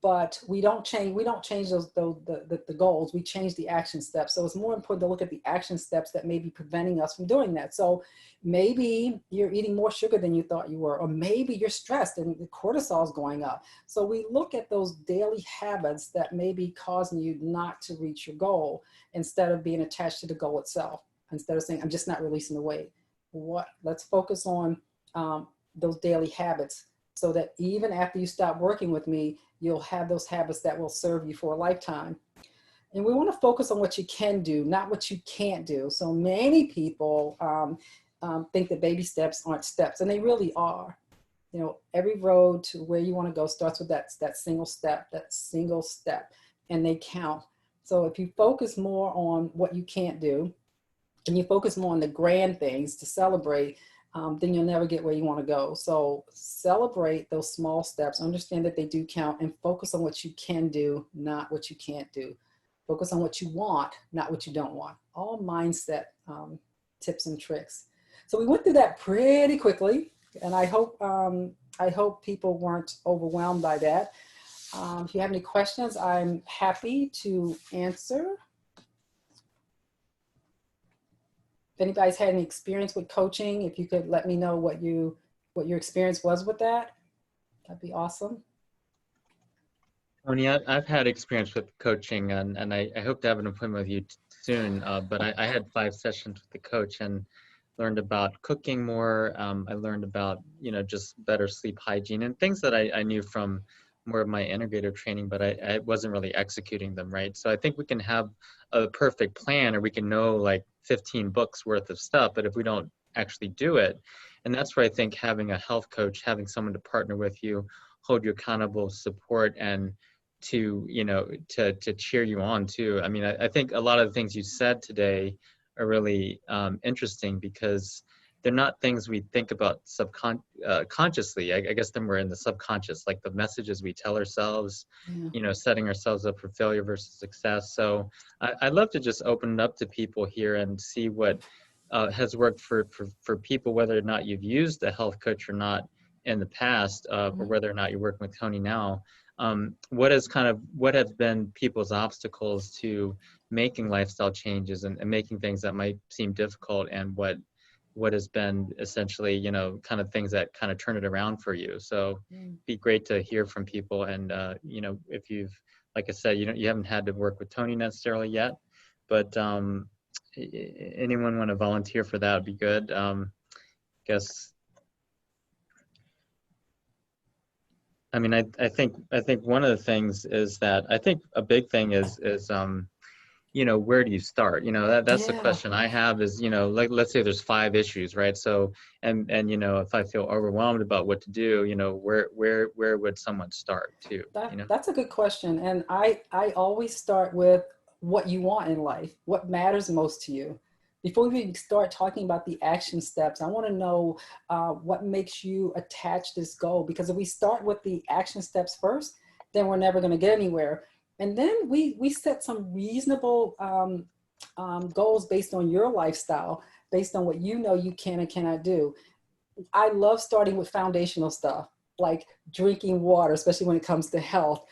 but we don't change the goals. We change the action steps. So it's more important to look at the action steps that may be preventing us from doing that. So maybe you're eating more sugar than you thought you were, or maybe you're stressed and the cortisol is going up. So we look at those daily habits that may be causing you not to reach your goal, instead of being attached to the goal itself. Instead of saying, I'm just not releasing the weight. Let's focus on those daily habits, so that even after you stop working with me, you'll have those habits that will serve you for a lifetime. And we want to focus on what you can do, not what you can't do. So many people think that baby steps aren't steps, and they really are. You know, every road to where you want to go starts with that single step, and they count. So if you focus more on what you can't do, and you focus more on the grand things to celebrate, then you'll never get where you want to go. So celebrate those small steps, understand that they do count, and focus on what you can do, not what you can't do. Focus on what you want, not what you don't want. All mindset tips and tricks. So we went through that pretty quickly, and I hope people weren't overwhelmed by that. If you have any questions, I'm happy to answer. If anybody's had any experience with coaching, if you could let me know what your experience was with that, that'd be awesome. Toni, I've had experience with coaching, and I hope to have an appointment with you soon. But I had 5 sessions with the coach and learned about cooking more. I learned about, just better sleep hygiene and things that I knew from more of my integrative training, but I wasn't really executing them, right? So I think we can have a perfect plan, or we can know like 15 books worth of stuff, but if we don't actually do it, and that's where I think having a health coach, having someone to partner with you, hold you accountable, support, and to cheer you on too. I mean, I think a lot of the things you said today are really interesting, because they're not things we think about consciously. I guess they're more in the subconscious, like the messages we tell ourselves, setting ourselves up for failure versus success. So I'd love to just open it up to people here and see what has worked for people, whether or not you've used a health coach or not in the past, or whether or not you're working with Toni now. What has been people's obstacles to making lifestyle changes and making things that might seem difficult, and what has been essentially, kind of things that kind of turn it around for you. So it'd be great to hear from people. And, if you've, like I said, you haven't had to work with Toni necessarily yet, but anyone want to volunteer for that would be good. Guess. I mean, I think one of the things is that I think a big thing is where do you start? That's the question I have is, like, let's say there's 5 issues, right? So, and if I feel overwhelmed about what to do, where would someone start too? That's a good question. And I always start with what you want in life, what matters most to you. Before we start talking about the action steps, I want to know what makes you attach this goal. Because if we start with the action steps first, then we're never going to get anywhere. And then we set some reasonable goals based on your lifestyle, based on what you can and cannot do. I love starting with foundational stuff, like drinking water, especially when it comes to health,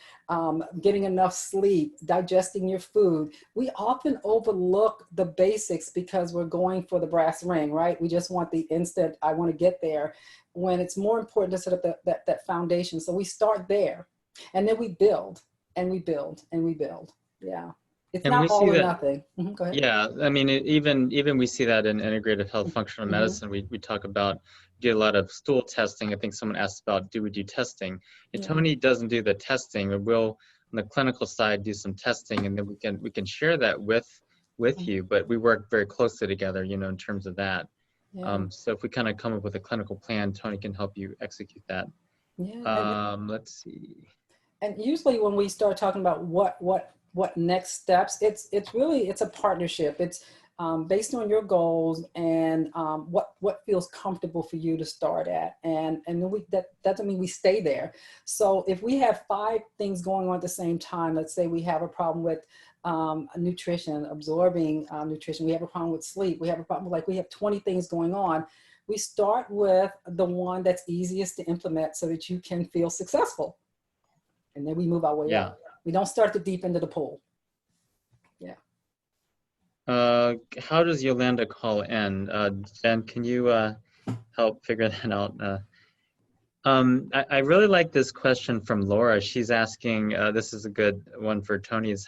getting enough sleep, digesting your food. We often overlook the basics because we're going for the brass ring, right? We just want the instant, I want to get there, when it's more important to set up that foundation. So we start there, and then we build and we build and we build. Yeah. It's And we not see all or that, nothing. Go ahead. yeah, I mean, even we see that in integrative health functional Hmm. medicine. We talk about, do a lot of stool testing. I think someone asked about, do we do testing? And Yeah. Toni doesn't do the testing. We'll, on the clinical side, do some testing, and then we can share that with you. But we work very closely together, in terms of that. Yeah. So if we kind of come up with a clinical plan, Toni can help you execute that. Yeah. Let's see. And usually when we start talking about what next steps, it's really, it's a partnership. It's based on your goals and what feels comfortable for you to start at, and then that doesn't mean we stay there. So if we have 5 things going on at the same time, let's say we have a problem with nutrition, absorbing nutrition, we have a problem with sleep, we have a problem, like we have 20 things going on. We start with the one that's easiest to implement so that you can feel successful. And then we move our way Yeah. up. We don't start the deep end of the pool. Yeah. How does Yolanda call in? Jen, can you help figure that out? I really like this question from Laura. She's asking, this is a good one for Toni. It's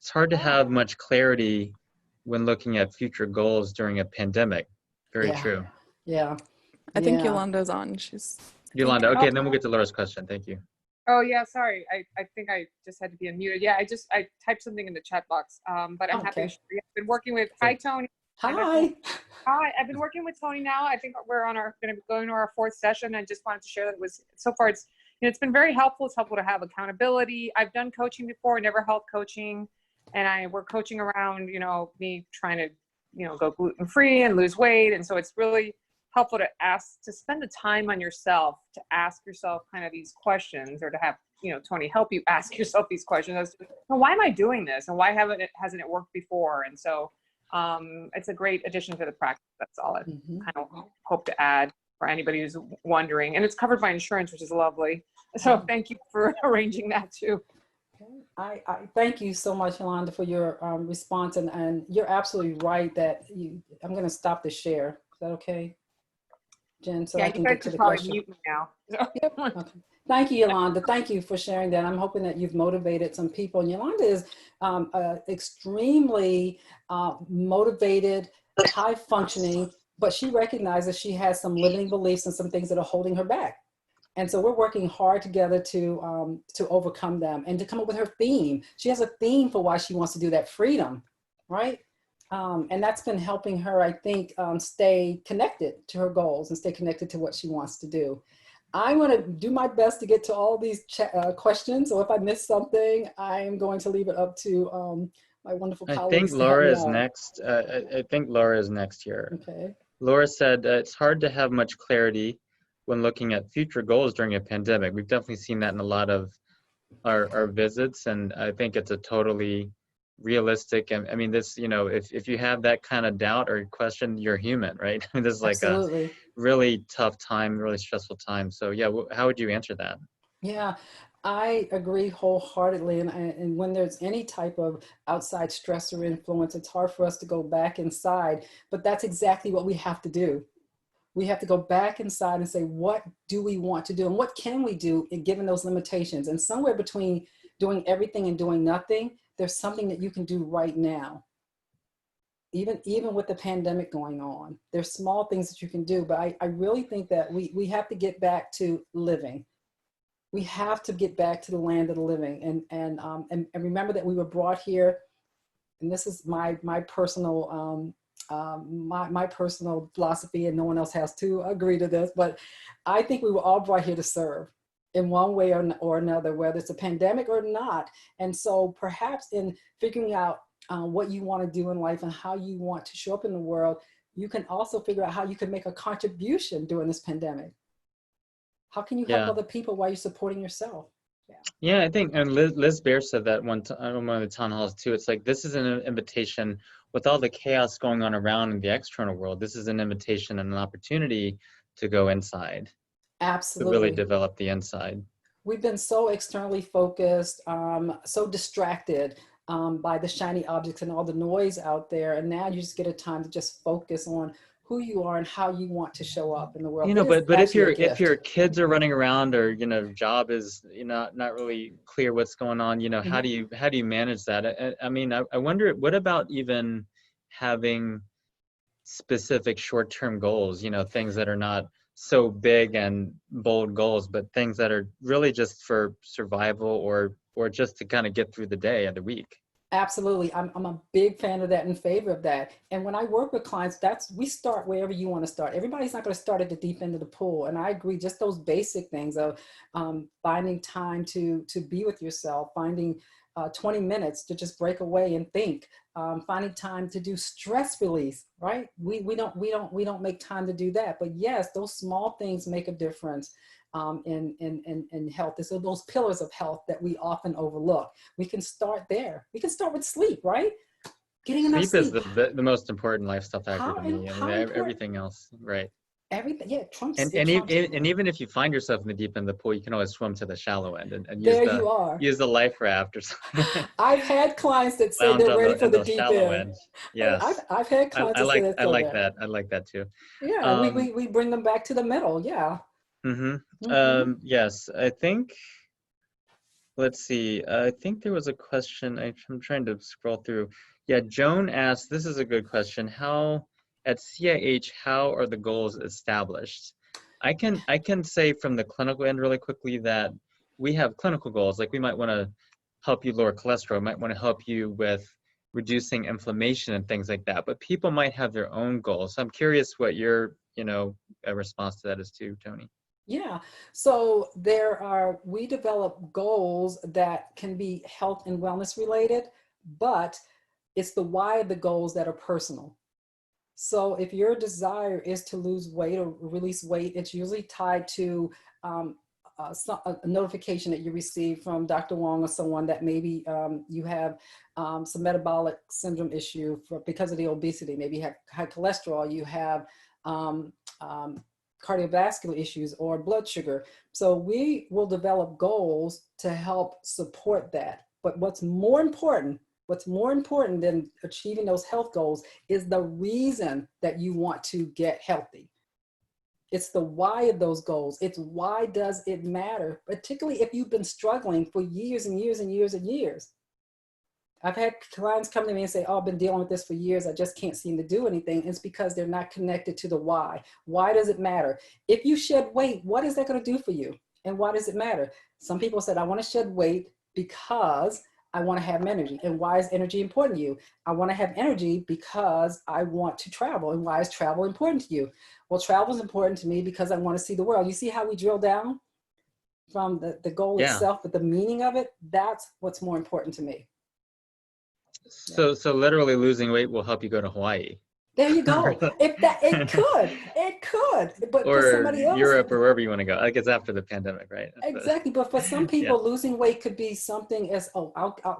hard to have much clarity when looking at future goals during a pandemic. Very Yeah. true. Yeah. I think Yeah. Yolanda's on. She's Yolanda, okay, and then we'll get to Laura's question. Thank you. Oh yeah, sorry. I think I just had to be unmuted. Yeah, I typed something in the chat box. But I'm happy to Okay. share. I've been working with, hi Toni. Hi. Hi, I've been working with Toni now. I think we're going to be going to our 4th session. I just wanted to share that so far it's been very helpful. It's helpful to have accountability. I've done coaching before, never health coaching, and we're coaching around, me trying to, go gluten-free and lose weight. And so it's really helpful to spend the time on yourself, to ask yourself kind of these questions, or to have, Toni help you ask yourself these questions as to, why am I doing this? And why hasn't it worked before? And so it's a great addition to the practice. That's all I kind of hope to add for anybody who's wondering. And it's covered by insurance, which is lovely. So thank you for arranging that too. I thank you so much, Yolanda, for your response. And you're absolutely right that I'm going to stop the share. Is that okay, Jen? So Yeah, I can you guys get to should the probably question. mute me now. Yep. Okay. Thank you, Yolanda. Thank you for sharing that. I'm hoping that you've motivated some people. And Yolanda is extremely motivated, high functioning, but she recognizes she has some limiting beliefs and some things that are holding her back. And so we're working hard together to overcome them and to come up with her theme. She has a theme for why she wants to do that: freedom, right? And that's been helping her, I think, stay connected to her goals and stay connected to what she wants to do. I'm going to do my best to get to all these questions. So if I miss something, I am going to leave it up to my wonderful I think colleagues to help Laura me is out. next. I think Laura is next here. Okay. Laura said, it's hard to have much clarity when looking at future goals during a pandemic. We've definitely seen that in a lot of our visits, and I think it's a totally realistic, and I mean, this, if you have that kind of doubt or question, you're human, right? I mean, this is like a Absolutely. really tough time, really stressful time. So yeah, how would you answer that? Yeah, I agree wholeheartedly. And when there's any type of outside stress or influence, it's hard for us to go back inside. But that's exactly what we have to do. We have to go back inside and say, what do we want to do? And what can we do given those limitations? And somewhere between doing everything and doing nothing, there's something that you can do right now. Even with the pandemic going on, there's small things that you can do. But I really think that we have to get back to living. We have to get back to the land of the living, and remember that we were brought here. And this is my personal my personal philosophy, and no one else has to agree to this. But I think we were all brought here to serve in one way or another, whether it's a pandemic or not. And so perhaps in figuring out what you want to do in life and how you want to show up in the world, you can also figure out how you can make a contribution during this pandemic. How can you help other people while you're supporting yourself? Yeah, I think, and Liz Bear said that on one of the town halls too. It's like, this is an invitation with all the chaos going on around in the external world. This is an invitation and an opportunity to go inside. Absolutely. To really develop the inside. We've been so externally focused, so distracted by the shiny objects and all the noise out there. And now you just get a time to just focus on who you are and how you want to show up in the world. You know, It is but if actually a if your gift. kids are running around, or job is not really clear what's going on, how Mhm. do you manage that? I mean, I wonder, what about even having specific short-term goals, things that are not so big and bold goals, but things that are really just for survival, or just to kind of get through the day and the week. Absolutely. I'm a big fan of that, in favor of that. And when I work with clients, we start wherever you want to start. Everybody's not going to start at the deep end of the pool. And I agree, just those basic things of finding time to be with yourself, finding 20 minutes to just break away and think, finding time to do stress release, right? We don't make time to do that. But yes, those small things make a difference in health. So those pillars of health that we often overlook. We can start there. We can start with sleep, right? Getting enough Sleep is sleep. the most important lifestyle factor to me. I mean, How important? everything else, right? Everything. Yeah, And it trumps. and even if you find yourself in the deep end of the pool, you can always swim to the shallow end, and There you are. use the life raft or something. I've had clients that say Lounge they're on ready for in the the deep shallow end. end. Yes, I've had clients that say I they're like there. that. I like that too. Yeah, we bring them back to the middle. Yeah. Yes, I think. Let's see. I think there was a question. I'm trying to scroll through. Yeah, Joan asked. This is a good question. How at CIH? How are the goals established? I can say from the clinical end really quickly that we have clinical goals. Like, we might want to help you lower cholesterol. Might want to help you with reducing inflammation and things like that. But people might have their own goals. So I'm curious what your response to that is too, Toni. Yeah. So we develop goals that can be health and wellness related, but it's the why of the goals that are personal. So if your desire is to lose weight or release weight, it's usually tied to a notification that you receive from Dr. Wong or someone that maybe you have some metabolic syndrome issue because of the obesity. Maybe you have high cholesterol, you have cardiovascular issues or blood sugar. So we will develop goals to help support that. But what's more important than achieving those health goals is the reason that you want to get healthy. It's the why of those goals. It's why does it matter, particularly if you've been struggling for years and years and years and years. I've had clients come to me and say, oh, I've been dealing with this for years. I just can't seem to do anything. And it's because they're not connected to the why. Why does it matter? If you shed weight, what is that going to do for you? And why does it matter? Some people said, I want to shed weight because I want to have energy. And why is energy important to you? I want to have energy because I want to travel. And why is travel important to you? Well, travel is important to me because I want to see the world. You see how we drill down from the goal itself, but the meaning of it, that's what's more important to me. So literally losing weight will help you go to Hawaii. There you go. It could, but or for somebody else, Europe, or wherever you want to go. Like, it's after the pandemic, right? exactly. But for some people, losing weight could be something as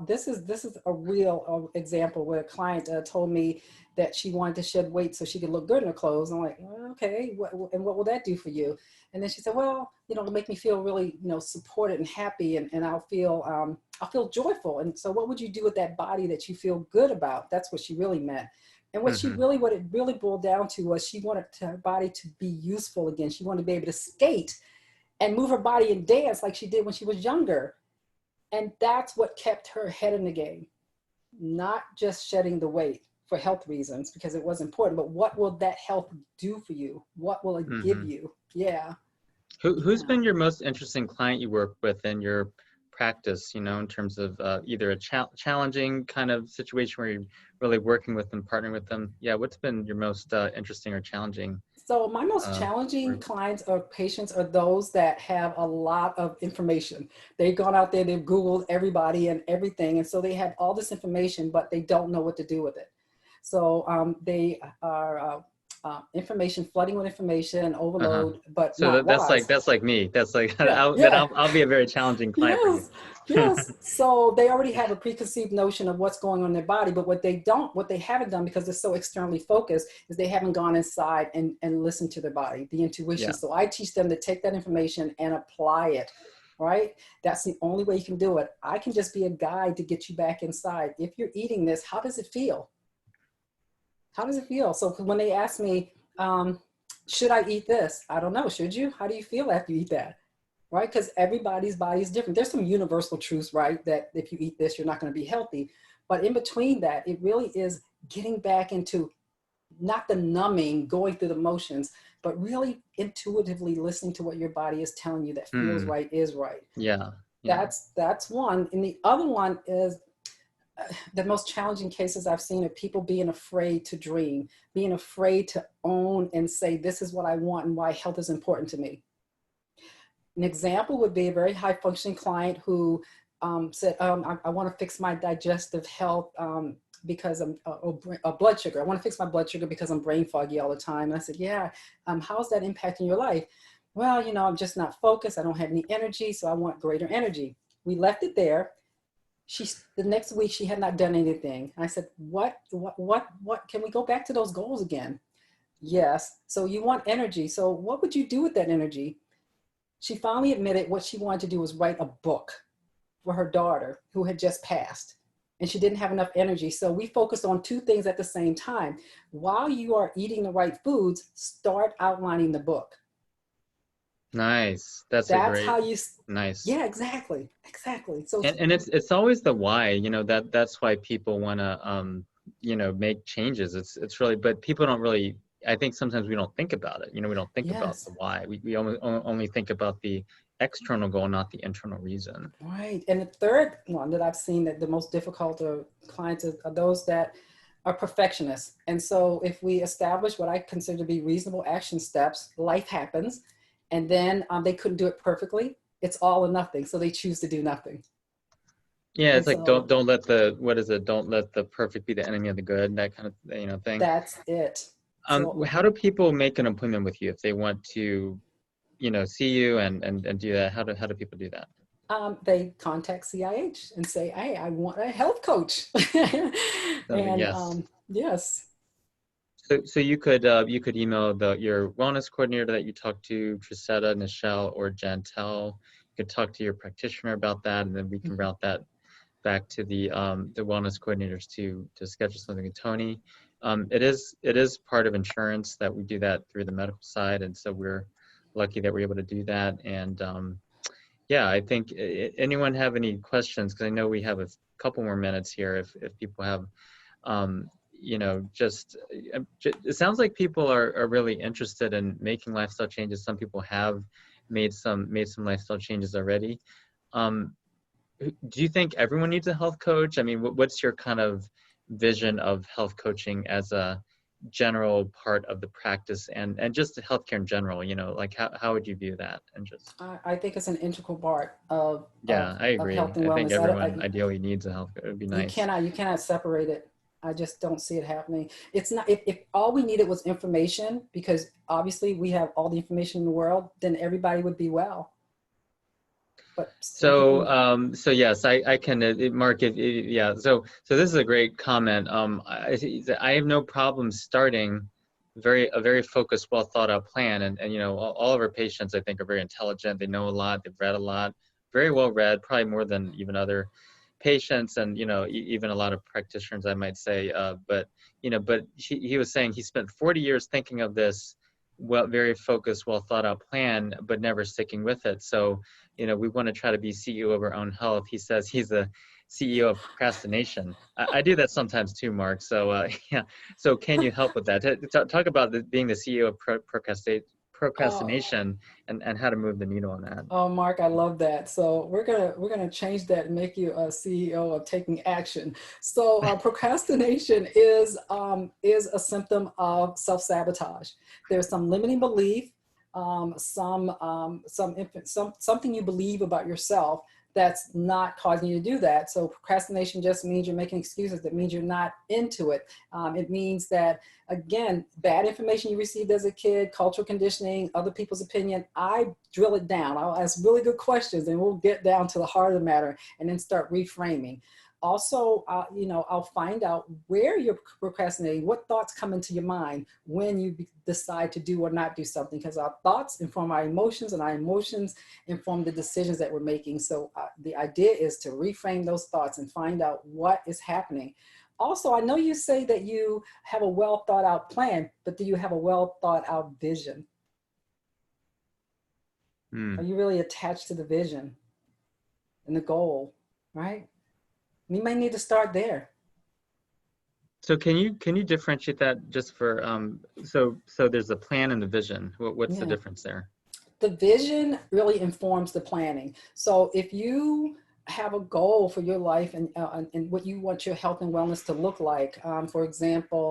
this is a real example where a client told me that she wanted to shed weight so she could look good in her clothes. I'm like, okay, and what will that do for you? And then she said, well, it'll make me feel really, supported and happy, and I'll feel joyful. And so, what would you do with that body that you feel good about? That's what she really meant. And what it really boiled down to was she wanted her body to be useful again. She wanted to be able to skate and move her body and dance like she did when she was younger. And that's what kept her head in the game. Not just shedding the weight for health reasons, because it was important, but what will that health do for you? What will it give you? Yeah. Who's been your most interesting client you work with in your practice, in terms of either a challenging kind of situation where you're really working with them, partnering with them? Yeah, what's been your most interesting or challenging? So my most challenging clients or patients are those that have a lot of information. They've gone out there, they've Googled everybody and everything. And so they have all this information, but they don't know what to do with it. So they are information, flooding with information, overload, but so not wise. that's like me. That's like, I'll be a very challenging client for you. Yes. So they already have a preconceived notion of what's going on in their body, but what they haven't done, because they're so externally focused, is they haven't gone inside and listened to their body, the intuition. Yeah. So I teach them to take that information and apply it, right? That's the only way you can do it. I can just be a guide to get you back inside. If you're eating this, how does it feel? How does it feel? So when they ask me, Should I eat this? I don't know. Should you? How do you feel after you eat that? Right? Because everybody's body is different. There's some universal truths, right? That if you eat this, you're not going to be healthy. But in between that, it really is getting back into not the numbing, going through the motions, but really intuitively listening to what your body is telling you that feels right, is right. Yeah. Yeah. That's one. And the other one is the most challenging cases I've seen are people being afraid to dream, being afraid to own and say, this is what I want and why health is important to me. An example would be a very high functioning client who said, I want to fix my digestive health because I'm blood sugar. I want to fix my blood sugar because I'm brain foggy all the time. And I said, yeah, how's that impacting your life? Well, you know, I'm just not focused. I don't have any energy, so I want greater energy. We left it there. The next week she had not done anything. I said, what, can we go back to those goals again? Yes. So you want energy. So what would you do with that energy? She finally admitted what she wanted to do was write a book for her daughter who had just passed, and she didn't have enough energy. So we focused on two things at the same time. While you are eating the right foods, start outlining the book. Nice. That's how you, nice. Yeah, exactly. So, and it's always the why, you know, that's why people want to, you know, make changes. It's really, but people don't really, I think sometimes we don't think about it. You know, we don't think about the why. We only think about the external goal, not the internal reason. Right. And the third one that I've seen that the most difficult clients are those that are perfectionists. And so if we establish what I consider to be reasonable action steps, life happens, and then they couldn't do it perfectly. It's all or nothing. So they choose to do nothing. Yeah, it's like don't let the, what is it? Don't let the perfect be the enemy of the good. That kind of, you know, thing. That's it. How do people make an appointment with you if they want to, you know, see you and do that? How do people do that? They contact CIH and say, hey, I want a health coach. And yes. Yes. So you could email your wellness coordinator that you talked to, Trisetta, Nichelle, or Jantel. You could talk to your practitioner about that, and then we can route that back to the wellness coordinators to schedule something with Toni. It is part of insurance that we do that through the medical side, and so we're lucky that we're able to do that. And yeah, I think anyone have any questions? Because I know we have a couple more minutes here. If people have, you know, just it sounds like people are really interested in making lifestyle changes. Some people have made some lifestyle changes already. Do you think everyone needs a health coach? I mean, what's your kind of vision of health coaching as a general part of the practice and just the healthcare in general? You know, like how would you view that? And just I think it's an integral part of I agree. health and wellness. I think everyone ideally needs a health coach. It would be nice. You cannot separate it. I just don't see it happening. It's not, if all we needed was information, because obviously we have all the information in the world, then everybody would be well. But so yes, I can, Mark, yeah. So this is a great comment. I have no problem starting a very focused, well thought out plan. And you know, all of our patients, I think, are very intelligent. They know a lot. They've read a lot, very well read, probably more than even other patients, and you know, even a lot of practitioners, I might say. But you know, but he was saying he spent 40 years thinking of this very focused, well thought out plan, but never sticking with it. So you know, we want to try to be CEO of our own health. He says he's a CEO of procrastination. I do that sometimes too, Mark. So yeah. So can you help with that? Talk about being the CEO of procrastination and how to move the needle on that. Oh, Mark, I love that. So we're gonna change that and make you a CEO of taking action. So procrastination is a symptom of self-sabotage. There's some limiting belief, something you believe about yourself that's not causing you to do that. So procrastination just means you're making excuses. That means you're not into it. It means that, again, bad information you received as a kid, cultural conditioning, other people's opinion. I drill it down. I'll ask really good questions and we'll get down to the heart of the matter and then start reframing. Also, you know, I'll find out where you're procrastinating, what thoughts come into your mind when you decide to do or not do something, because our thoughts inform our emotions and our emotions inform the decisions that we're making. So the idea is to reframe those thoughts and find out what is happening. Also, I know you say that you have a well thought out plan, but do you have a well thought out vision? Are you really attached to the vision and the goal, right? You may need to start there. So can you differentiate that just for so there's a plan and the vision. What's the Yeah. difference there? The vision really informs the planning. So if you have a goal for your life and what you want your health and wellness to look like, for example,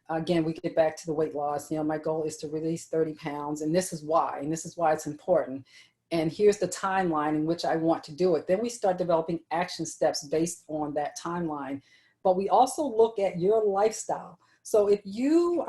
again, we get back to the weight loss. You know, my goal is to release 30 pounds, and this is why, it's important. And here's the timeline in which I want to do it. Then we start developing action steps based on that timeline. But we also look at your lifestyle. So if you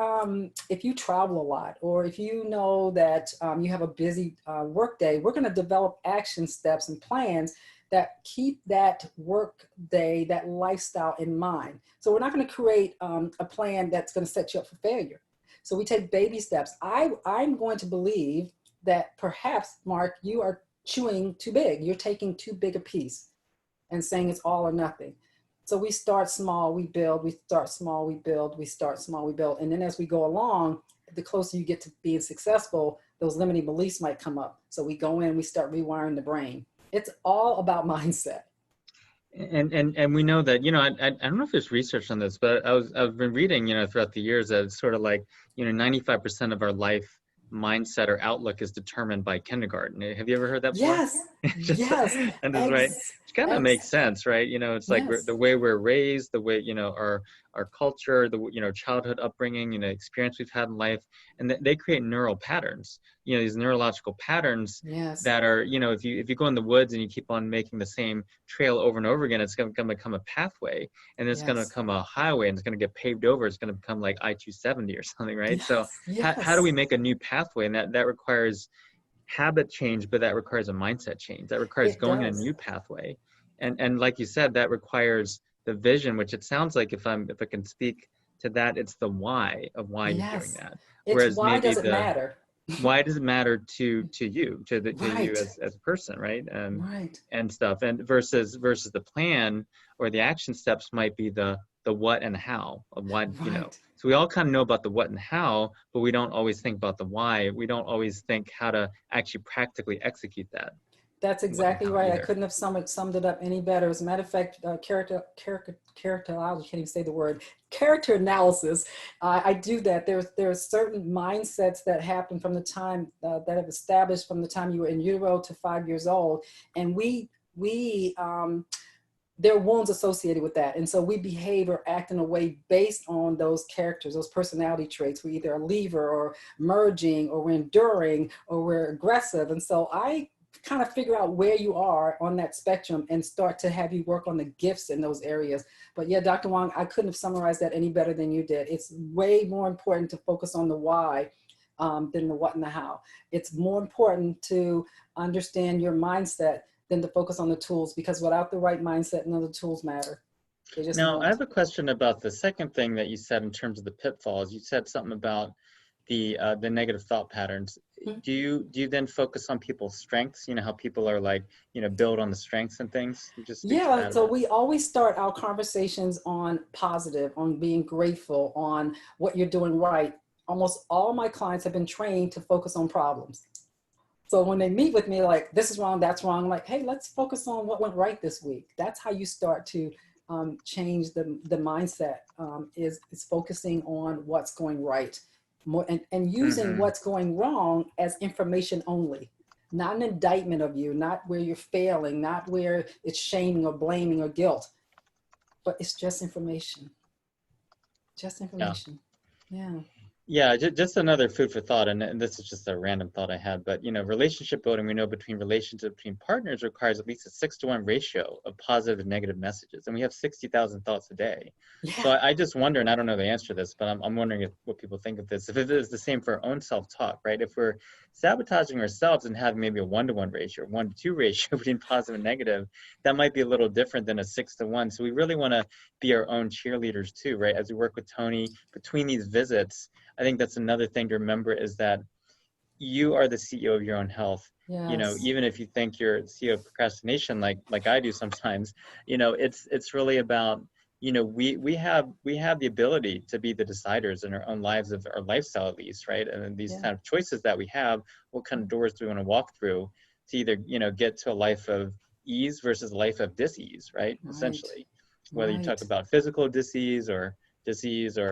travel a lot, or if you know that you have a busy work day, we're going to develop action steps and plans that keep that work day, that lifestyle in mind. So we're not going to create a plan that's going to set you up for failure. So we take baby steps. I'm going to believe that perhaps, Mark, you are chewing too big. You're taking too big a piece and saying it's all or nothing. So we start small, we build, we start small, we build, we start small, we build. And then as we go along, the closer you get to being successful, those limiting beliefs might come up. So we go in, we start rewiring the brain. It's all about mindset. And we know that, you know, I don't know if there's research on this, but I've been reading, you know, throughout the years that it's sort of like, you know, 95% of our life mindset or outlook is determined by kindergarten. Have you ever heard that before? Yes, yes. And that's right. Which kind of makes sense, right? You know, it's like Yes. the way we're raised, the way, you know, our culture, the, you know, childhood upbringing, you know, experience we've had in life, and they create neural patterns, you know, these neurological patterns Yes. that are, you know, if you go in the woods and you keep on making the same trail over and over again, it's going to become a pathway, and it's going to become a highway, and it's going to get paved over. It's going to become like I-270 or something, right? Yes. So how do we make a new pathway? And that requires habit change, but that requires a mindset change. That requires going in a new pathway. And like you said, that requires the vision, which it sounds like, if I can speak to that, it's the why of why you're doing that. Whereas why does it matter? Why does it matter to you, to you as a person, right? And stuff, and versus the plan or the action steps might be the what and how of why, you know. So we all kind of know about the what and how, but we don't always think about the why. We don't always think how to actually practically execute that. That's exactly right. I couldn't have summed it up any better. As a matter of fact, character, I can't even say the word, character analysis. I do that. There are certain mindsets that happen from the time that have established from the time you were in utero to 5 years old. And there are wounds associated with that. And so we behave or act in a way based on those characters, those personality traits. We're either a leaver or merging, or we're enduring, or we're aggressive. And so I kind of figure out where you are on that spectrum and start to have you work on the gifts in those areas. But yeah, Dr. Wong, I couldn't have summarized that any better than you did. It's way more important to focus on the why than the what and the how. It's more important to understand your mindset than to focus on the tools, because without the right mindset, none of the tools matter. Now, I have a question about the second thing that you said in terms of the pitfalls. You said something about the negative thought patterns. Do you then focus on people's strengths? You know, how people are like, you know, build on the strengths and things? So we always start our conversations on positive, on being grateful, on what you're doing right. Almost all my clients have been trained to focus on problems. So when they meet with me, like, this is wrong, that's wrong, I'm like, hey, let's focus on what went right this week. That's how you start to change the mindset, is focusing on what's going right. More, and using what's going wrong as information only, not an indictment of you, not where you're failing, not where it's shaming or blaming or guilt, but it's just information. Just information. Yeah, just another food for thought, and this is just a random thought I had, but, you know, relationship building, we know between partners requires at least a 6-to-1 ratio of positive and negative messages, and we have 60,000 thoughts a day. Yeah. So I just wonder, and I don't know the answer to this, but I'm wondering what people think of this, if it is the same for our own self-talk, right? If we're sabotaging ourselves and having maybe a 1-to-1 ratio, 1-to-2 ratio between positive and negative, that might be a little different than a 6-to-1. So we really want to be our own cheerleaders too, right? As we work with Toni between these visits, I think that's another thing to remember, is that you are the CEO of your own health. Yes. You know, even if you think you're CEO of procrastination, like I do sometimes, you know, it's really about you know, we have the ability to be the deciders in our own lives, of our lifestyle at least, right? And then these Yeah. kind of choices that we have, what kind of doors do we want to walk through to either, you know, get to a life of ease versus a life of dis-ease, right? Right. Essentially, whether you talk Right. about physical disease, or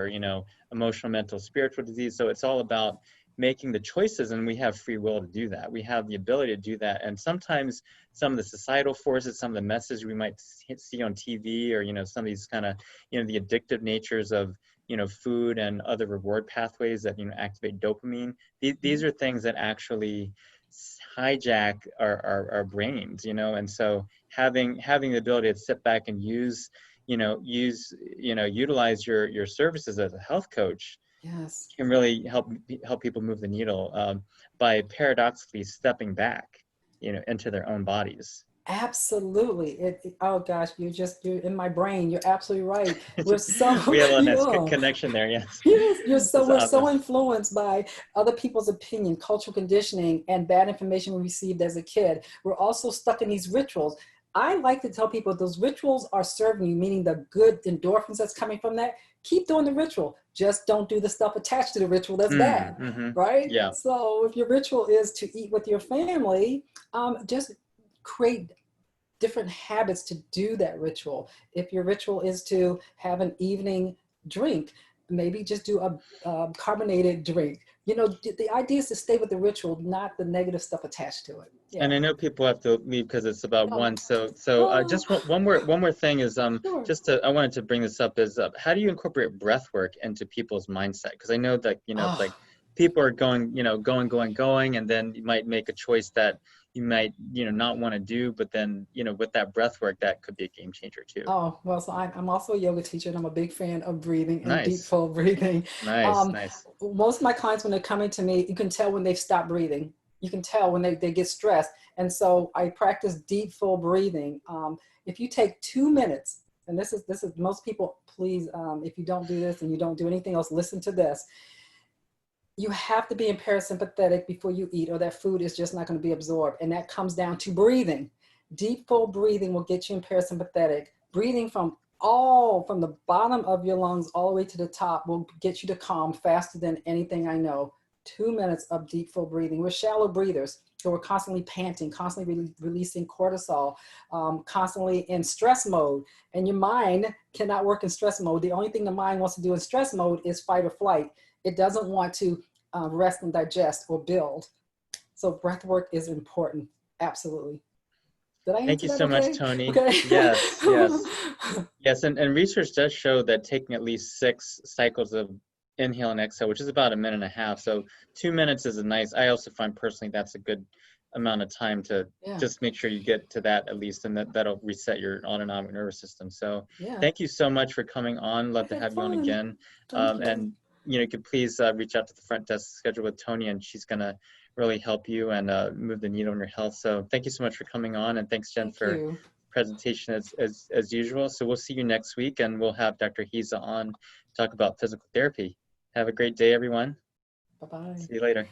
you know, emotional, mental, spiritual disease. So it's all about making the choices, and we have free will to do that. We have the ability to do that. And sometimes some of the societal forces, some of the messages we might see on TV, or, you know, some of these kind of, you know, the addictive natures of, you know, food and other reward pathways that, you know, activate dopamine. These are things that actually hijack our brains, you know. And so having the ability to sit back and utilize your services as a health coach Yes. can really help people move the needle, by paradoxically stepping back, you know, into their own bodies. Absolutely. Oh gosh, you're in my brain. You're absolutely right. We're so, We have a you nice know, connection there. Yes. yes, That's we're so awesome. influenced by other people's opinion, cultural conditioning, and bad information we received as a kid. We're also stuck in these rituals. I like to tell people those rituals are serving you, meaning the good endorphins that's coming from that. Keep doing the ritual. Just don't do the stuff attached to the ritual that's bad, Mm-hmm. right? Yeah. So if your ritual is to eat with your family, just create different habits to do that ritual. If your ritual is to have an evening drink, maybe just do a carbonated drink. You know, the idea is to stay with the ritual, not the negative stuff attached to it. And Yeah. I know people have to leave because it's about Oh, 1. So oh, just one more thing is, sure. I wanted to bring this up is, how do you incorporate breath work into people's mindset? Because I know that, you know, like Oh, people are going, you know, going, and then you might make a choice that you might, you know, not want to do, but then, you know, with that breath work, that could be a game changer too. oh, well, so I'm also a yoga teacher, and I'm a big fan of breathing and deep Nice, full breathing. nice, nice. Most of my clients, when they're coming to me, you can tell when they've stopped breathing. You can tell when they get stressed. And so I practice deep full breathing. If you take 2 minutes, and this is most people, please, if you don't do this and you don't do anything else, listen to this. You have to be in parasympathetic before you eat, or that food is just not going to be absorbed. And that comes down to breathing. Deep full breathing will get you in parasympathetic. Breathing from the bottom of your lungs all the way to the top will get you to calm faster than anything I know. 2 minutes of deep full breathing. We're shallow breathers, so we're constantly panting, constantly releasing cortisol, constantly in stress mode. And your mind cannot work in stress mode. The only thing the mind wants to do in stress mode is fight or flight. It doesn't want to rest and digest or build. So breath work is important. Absolutely. Did I Thank answer you that so much, okay? Toni. Okay. Yes, yes. Yes, and research does show that taking at least 6 cycles of inhale and exhale, which is about 1.5 minutes. So 2 minutes is I also find personally that's a good amount of time to Yeah. just make sure you get to that at least, and that'll reset your autonomic nervous system. So Yeah. thank you so much for coming on. Love I to had have you on fun. again. Thank you. And you know, you could please reach out to the front desk, schedule with Toni, and she's gonna really help you and move the needle in your health. So thank you so much for coming on, and thanks, Jen, Thank for you. presentation as usual. So we'll see you next week, and we'll have Dr. Hiza on to talk about physical therapy. Have a great day, everyone. Bye-bye. See you later.